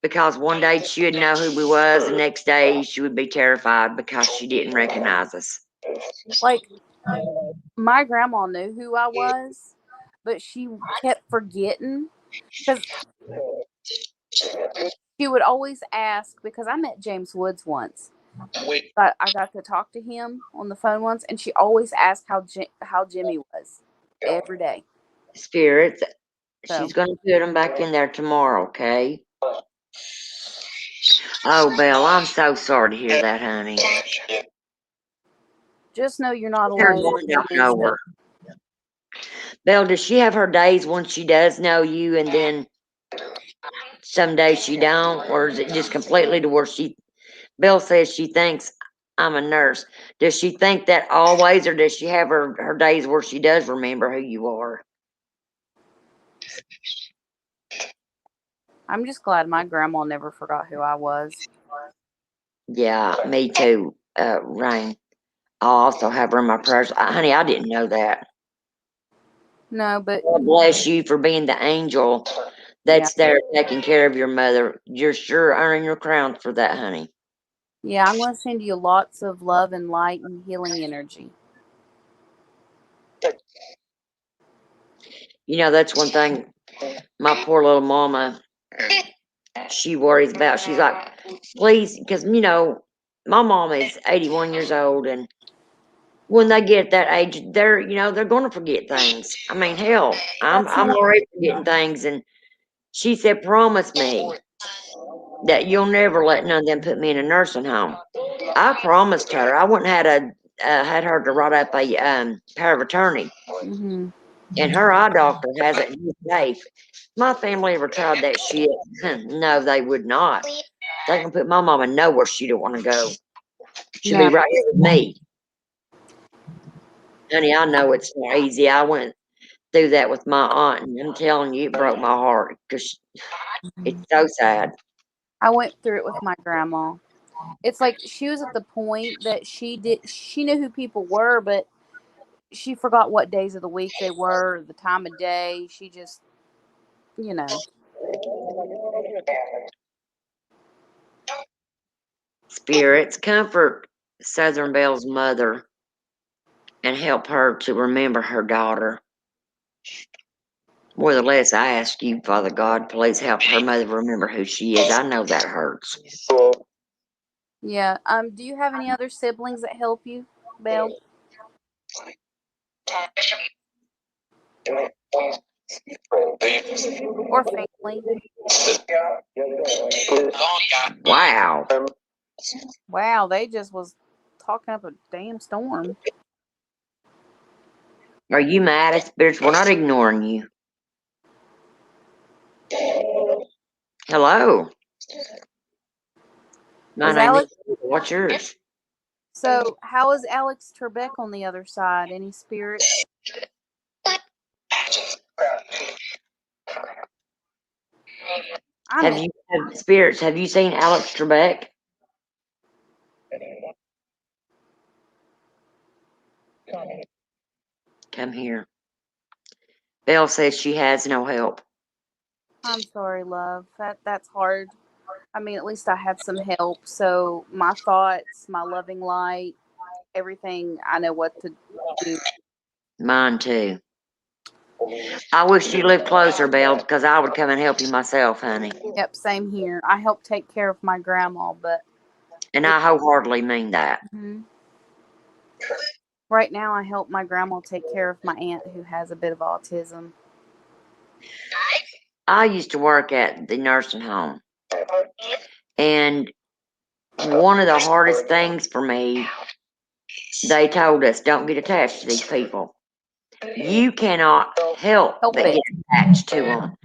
Because one day she would know who we was, the next day she would be terrified because she didn't recognize us. Like, my grandma knew who I was, but she kept forgetting because she would always ask, because I met James Woods once. But I got to talk to him on the phone once, and she always asked how Jimmy was every day. Spirits, So she's going to put them back in there tomorrow, okay? Oh, Belle, I'm so sorry to hear that, honey. just know you're not There's alone. one don't know her. Belle, does she have her days when she does know you and then some days she don't? Or is it just completely to where Belle says she thinks I'm a nurse. Does she think that always, or does she have her days where she does remember who you are? I'm just glad my grandma never forgot who I was. Yeah, me too, Rain. I'll also have her in my prayers. Honey, I didn't know that. No, but God bless you for being the angel that's there taking care of your mother. You're sure earning your crown for that, honey. yeah, I'm going to send you lots of love and light and healing energy. You know, that's one thing my poor little mama, she worries about. She's like, please, because, you know, my mom is 81 years old, and when they get that age, they're, you know, they're going to forget things. I mean, hell, I'm already forgetting things, and she said, promise me that you'll never let none of them put me in a nursing home. I promised her. I wouldn't had her to write up a power of attorney, Mm-hmm. and her eye doctor has it in his safe. My family ever tried that shit? No, they would not. They can put my mama nowhere she don't want to go. She'll be No, right here with me. Honey, I know it's not easy. I went through that with my aunt, and I'm telling you, it broke my heart because it's so sad. I went through it with my grandma. It's like she was at the point that she knew who people were, but she forgot what days of the week they were, the time of day. She just, you know. Spirits, comfort Southern Belle's mother and help her to remember her daughter. More or less, I ask you, Father God, please help her mother remember who she is. I know that hurts. Yeah. Do you have any other siblings that help you, Belle? Or family? Wow. Wow, they just was talking up a damn storm. Are you mad at spirits? We're not ignoring you. Hello. My Is name is. Alex What's yours? so how is Alex Trebek on the other side? Any spirit? I'm in. Spirits? Have you seen Alex Trebek? Come here. Belle says she has no help. I'm sorry, love. That's hard. I mean, at least I have some help. So my thoughts, my loving light, everything, I know what to do. Mine too. I wish you lived closer, Belle, because I would come and help you myself, honey. Yep, same here. I help take care of my grandma, but And I wholeheartedly mean that. Mhm. Right now I help my grandma take care of my aunt who has a bit of autism. I used to work at the nursing home, and one of the hardest things for me, they told us, don't get attached to these people. You cannot help but it. get attached to them.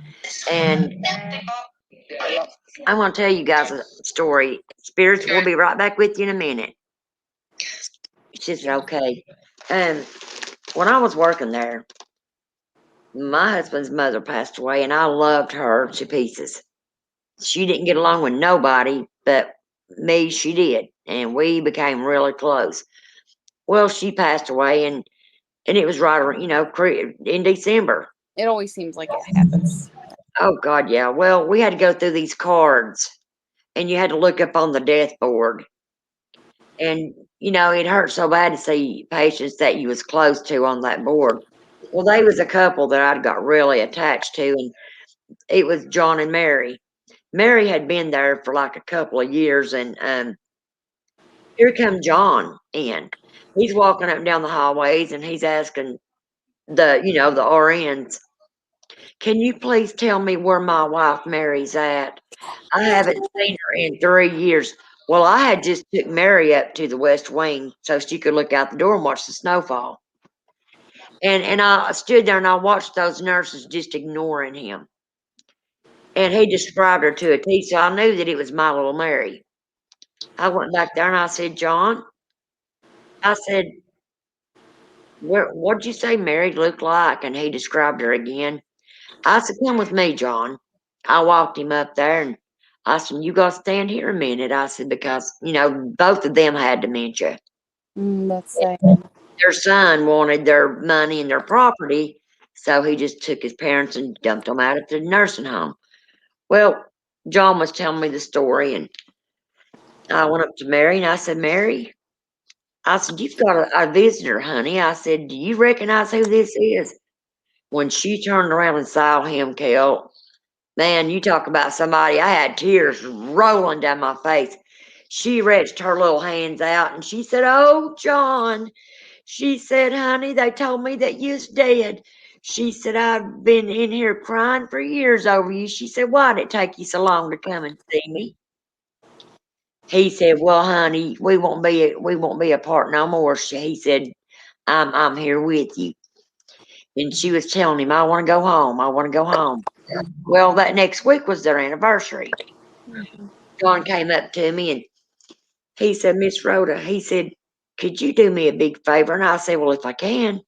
And I'm going to tell you guys a story. Spirits, we'll be right back with you in a minute. She said, okay. When I was working there, my husband's mother passed away, and I loved her to pieces. She didn't get along with nobody, but me, she did. And we became really close. Well, she passed away, and it was right around, in December. It always seems like it happens. Oh, God, yeah. Well, we had to go through these cards, and you had to look up on the death board. And, it hurt so bad to see patients that you was close to on that board. Well, they was a couple that I'd got really attached to, and it was John and Mary. Mary had been there for like a couple of years, and here come John in. He's walking up and down the hallways, and he's asking the RNs, can you please tell me where my wife Mary's at? I haven't seen her in 3 years. Well, I had just took Mary up to the West Wing so she could look out the door and watch the snowfall. And I stood there and I watched those nurses just ignoring him. And he described her to a T, so I knew that it was my little Mary. I went back there and I said, John, I said, what'd you say Mary looked like? And he described her again. I said, come with me, John. I walked him up there and I said, you got to stand here a minute. I said, because, both of them had dementia. That's sad. Their son wanted their money and their property, so he just took his parents and dumped them out at the nursing home. Well, John was telling me the story, and I went up to Mary and I said, Mary, I said, you've got a visitor, honey. I said, do you recognize who this is? When she turned around and saw him, Kel, man, you talk about somebody, I had tears rolling down my face. She reached her little hands out and she said, oh, John. She said, honey, they told me that you's dead. She said, I've been in here crying for years over you. She said, why did it take you so long to come and see me? He said, well, honey, we won't be apart no more. He said, I'm here with you. And she was telling him, I want to go home. I want to go home. Well, that next week was their anniversary. John came up to me and he said, Miss Rhoda, he said, could you do me a big favor? And I said, well, if I can.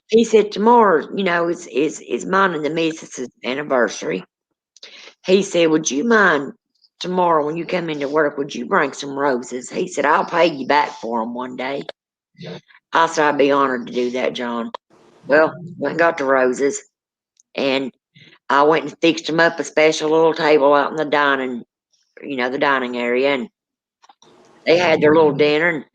He said, tomorrow, is mine and the missus's anniversary. He said, would you mind tomorrow when you come into work, would you bring some roses? He said, I'll pay you back for them one day. I said, I'd be honored to do that, John. Well, went and got the roses, and I went and fixed them up a special little table out in the dining area, and they had their little dinner, and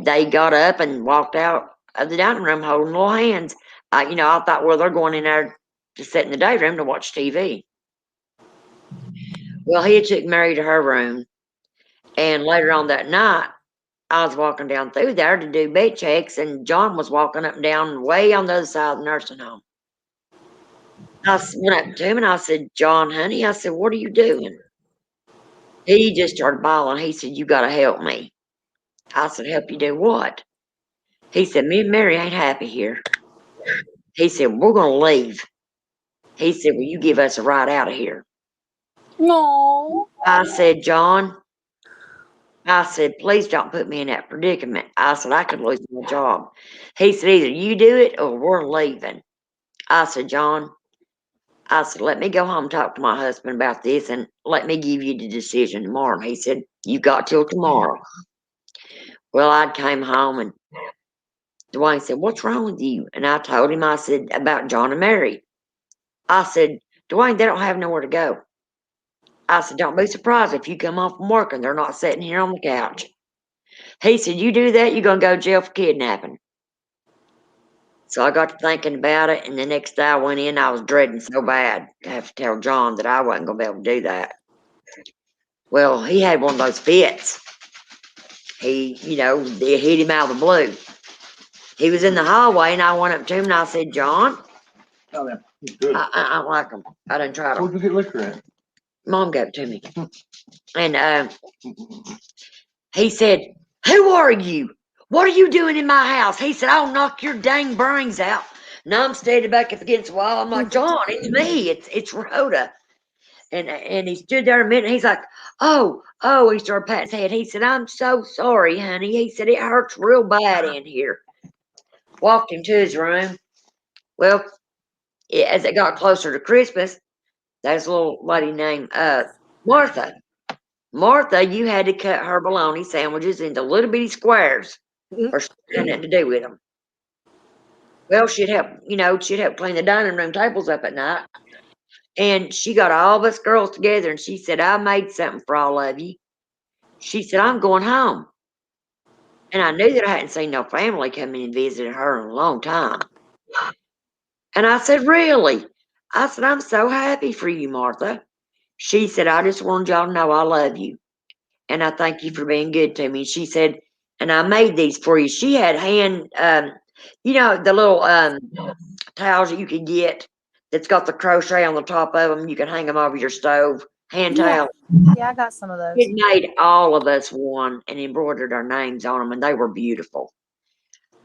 they got up and walked out of the dining room holding little hands. I thought, well, they're going in there to sit in the day room to watch TV. Well, he took Mary to her room, and later on that night, I was walking down through there to do bed checks, and John was walking up and down way on the other side of the nursing home. I went up to him and I said, John, honey, I said, what are you doing? He just started bawling. He said, you got to help me. I said, help you do what? He said, me and Mary ain't happy here. He said, we're going to leave. He said, will you give us a ride out of here? No. I said, John, I said, please don't put me in that predicament. I said, I could lose my job. He said, either you do it or we're leaving. I said, John, I said, let me go home and talk to my husband about this and let me give you the decision tomorrow. He said, you got till tomorrow. Well, I came home and Dwayne said, what's wrong with you? And I told him, I said, about John and Mary. I said, Dwayne, they don't have nowhere to go. I said, don't be surprised if you come home from work and they're not sitting here on the couch. He said, you do that, you're going to go to jail for kidnapping. So I got to thinking about it, and the next day I went in, I was dreading so bad to have to tell John that I wasn't going to be able to do that. Well, he had one of those fits. He, it hit him out of the blue. He was in the hallway, and I went up to him, and I said, John, Oh, yeah. Good. I like them. I didn't try Where'd them. you get liquor at? Mom gave it to me. And he said, "Who are you? What are you doing in my house?" He said, "I'll knock your dang brains out." Now I'm standing back up against the wall. I'm like, "John, it's me. It's Rhoda." And he stood there a minute. And he's like, "Oh, oh." He started patting his head. He said, "I'm so sorry, honey." He said, "It hurts real bad in here." Walked him to his room. Well, as it got closer to Christmas, there's a little lady named Martha. Martha, you had to cut her bologna sandwiches into little bitty squares, or she had nothing to do with them. Well, she'd help clean the dining room tables up at night. And she got all of us girls together and she said, "I made something for all of you." She said, "I'm going home." And I knew that I hadn't seen no family come in and visit her in a long time. And I said, "Really?" I said, "I'm so happy for you, Martha." She said, "I just wanted y'all to know I love you. And I thank you for being good to me." She said, "And I made these for you." She had the little towels that you can get that's got the crochet on the top of them. You can hang them over your stove. Hand Yeah. towels. Yeah, I got some of those. It made all of us one and embroidered our names on them, and they were beautiful.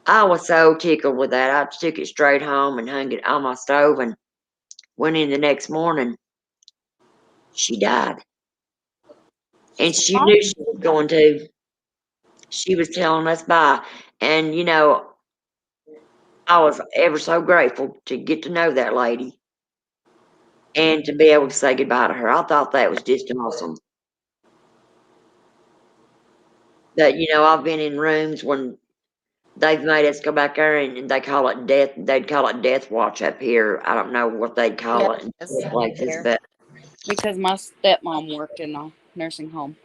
I was so tickled with that. I took it straight home and hung it on my stove and went in the next morning. She died. And she knew she was going to. She was telling us bye. And, I was ever so grateful to get to know that lady and to be able to say goodbye to her. I thought that was just awesome. But, I've been in rooms when they've made us go back there and they call it death. They'd call it death watch up here. I don't know what they'd call it in Yes, places, here. but Because my stepmom worked in a nursing home.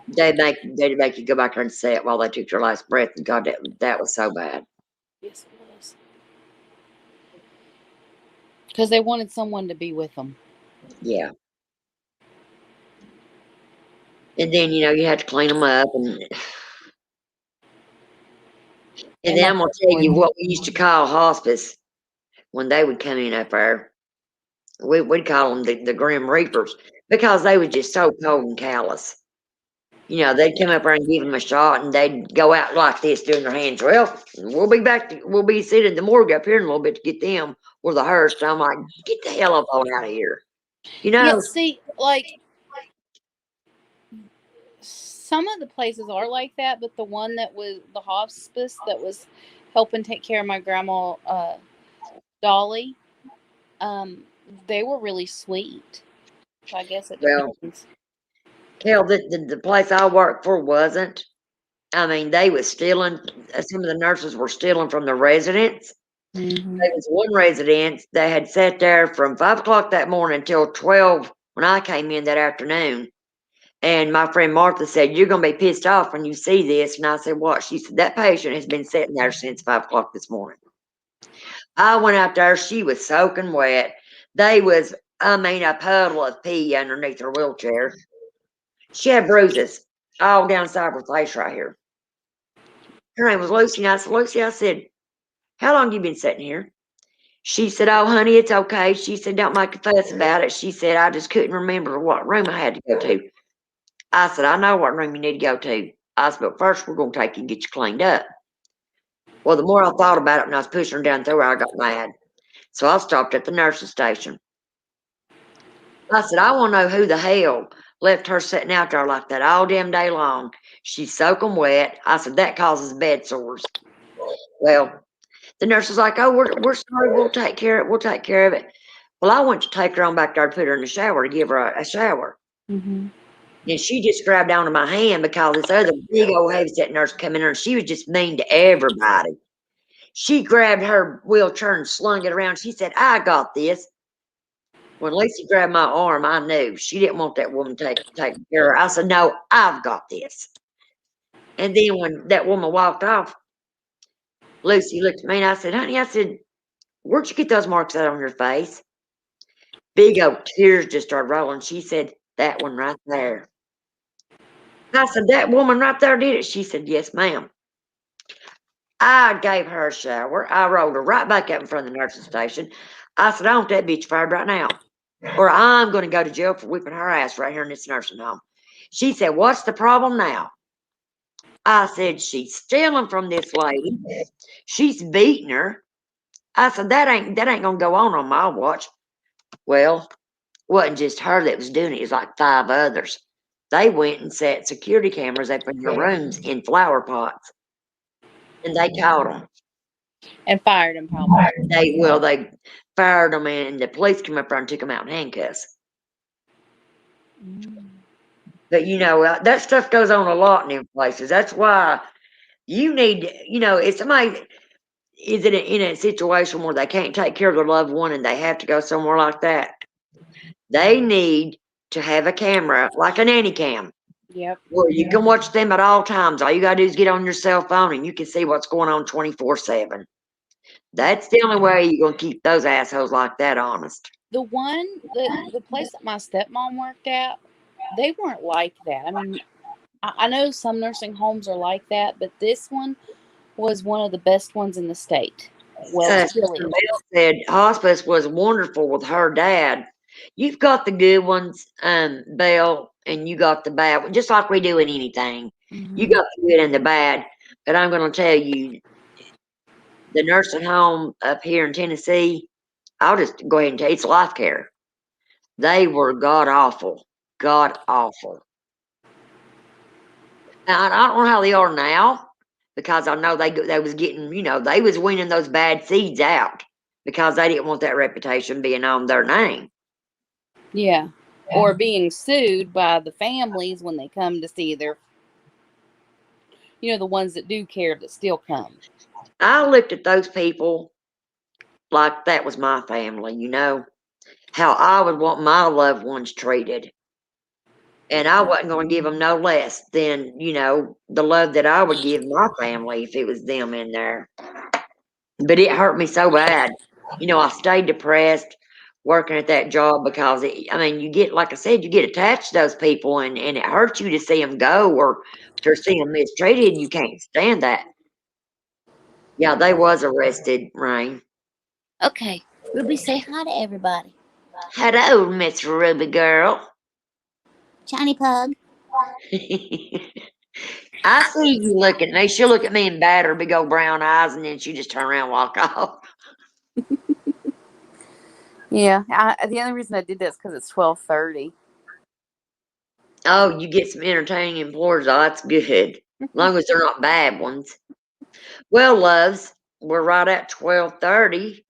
they'd make you go back there and say it while they took your last breath. And God, that was so bad. Yes, it was. Because they wanted someone to be with them. Yeah. And then, you had to clean them up. And then I'm going to tell you what we used to call hospice when they would come in up there. We'd call them the Grim Reapers because they were just so cold and callous. They'd come up there and give them a shot, and they'd go out like this, doing their hands. "Well, we'll be back. We'll be sitting in the morgue up here in a little bit to get them or the hearse." So I'm like, "Get the hell up on out of here!" Yeah, see, like some of the places are like that, but the one that was the hospice that was helping take care of my grandma, Dolly, they were really sweet. So I guess it Well, depends. hell, the place I worked for wasn't. I mean, they was stealing. Some of the nurses were stealing from the residents. Mm-hmm. There was one resident that had sat there from 5 o'clock that morning until 12 when I came in that afternoon. And my friend Martha said, "You're going to be pissed off when you see this." And I said, "What?" She said, "That patient has been sitting there since 5 o'clock this morning." I went out there. She was soaking wet. They was, a puddle of pee underneath her wheelchair. She had bruises all down the side of her face right here. Her name was Lucy. And I said, "Lucy," I said, "how long you been sitting here?" She said, "Oh, honey, it's okay." She said, "Don't make a fuss about it." She said, "I just couldn't remember what room I had to go to." I said, "I know what room you need to go to." I said, "But first, we're going to take you and get you cleaned up." Well, the more I thought about it and I was pushing her down through her, I got mad. So I stopped at the nurse's station. I said, "I want to know who the hell left her sitting out there like that all damn day long. She's soaking wet." I said, "That causes bed sores." Well, the nurse was like, "Oh, we're sorry. We'll take care of it. We'll take care of it." Well, I went to take her on back there to put her in the shower to give her a shower. Mm-hmm. And she just grabbed onto my hand because this other big old heavy-set nurse come in there and she was just mean to everybody. She grabbed her wheelchair and slung it around. She said, "I got this." When Lisa grabbed my arm, I knew she didn't want that woman taking care of her. I said, "No, I've got this." And then when that woman walked off, Lucy looked at me and I said, "Honey," I said, "where'd you get those marks out on your face?" Big old tears just started rolling. She said, "That one right there." I said, "That woman right there did it?" She said, "Yes, ma'am." I gave her a shower. I rolled her right back up in front of the nursing station. I said, "I want that bitch fired right now." or I'm going to go to jail for whipping her ass right here in this nursing home. She said, what's the problem now? I said, she's stealing from this lady. She's beating her. I said, that ain't going to go on my watch. Well, wasn't just her that was doing it. It was like 5 others. They went and set security cameras up in their rooms in flower pots. And they caught them. And fired him, probably. They fired them, and the police came up there and took them out in handcuffs. But, that stuff goes on a lot in them places. That's why you need, if somebody is in a situation where they can't take care of their loved one and they have to go somewhere like that, they need to have a camera, like a nanny cam. Yep. Where you can watch them at all times. All you got to do is get on your cell phone and you can see what's going on 24/7. That's the only way you're going to keep those assholes like that honest. The place that my stepmom worked at, they weren't like that. I mean, I know some nursing homes are like that, but this one was one of the best ones in the state. Well, Belle said hospice was wonderful with her dad. You've got the good ones, Belle, and you got the bad ones, just like we do in anything. You got the good and the bad. But I'm going to tell you, the nursing home up here in Tennessee, I'll just go ahead and tell you, it's life care. They were god awful. God awful. Now, I don't know how they are now, because I know they was getting, they was weaning those bad seeds out because they didn't want that reputation being on their name. Yeah. Or being sued by the families when they come to see their, the ones that do care that still come. I looked at those people like that was my family, how I would want my loved ones treated. And I wasn't going to give them no less than, the love that I would give my family if it was them in there. But it hurt me so bad. I stayed depressed working at that job because, you get, like I said, you get attached to those people, and it hurts you to see them go or to see them mistreated, and you can't stand that. Yeah, they was arrested, Rain. Okay. Ruby, say hi to everybody. Hello, Miss Ruby girl. Johnny Pug. I see you looking at me. She'll look at me and bat her big old brown eyes, and then she just turn around and walk off. Yeah. The only reason I did that is because it's 12:30. Oh, you get some entertaining employers. Oh, that's good. As long as they're not bad ones. Well, loves, we're right at 12:30,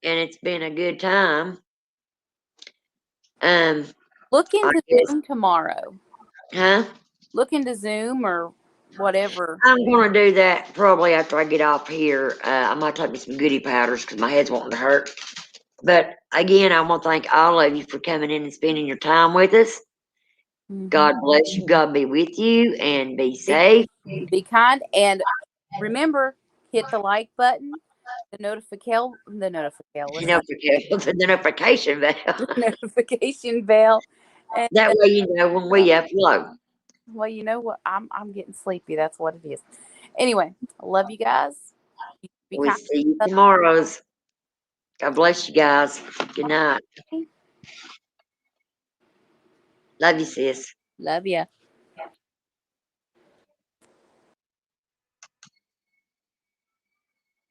and it's been a good time. Look into Zoom tomorrow. Huh? Look into Zoom or whatever. I'm going to do that probably after I get off here. I might take me some goodie powders because my head's wanting to hurt. But again, I want to thank all of you for coming in and spending your time with us. God bless you. God be with you, and be safe. Be kind, and remember, hit the like button, the notification bell. The Notification bell. And that way you know when we upload. Well, you know what? I'm getting sleepy. That's what it is. Anyway, I love you guys. We'll see you tomorrow. God bless you guys. Good night. Love you, sis. Love ya.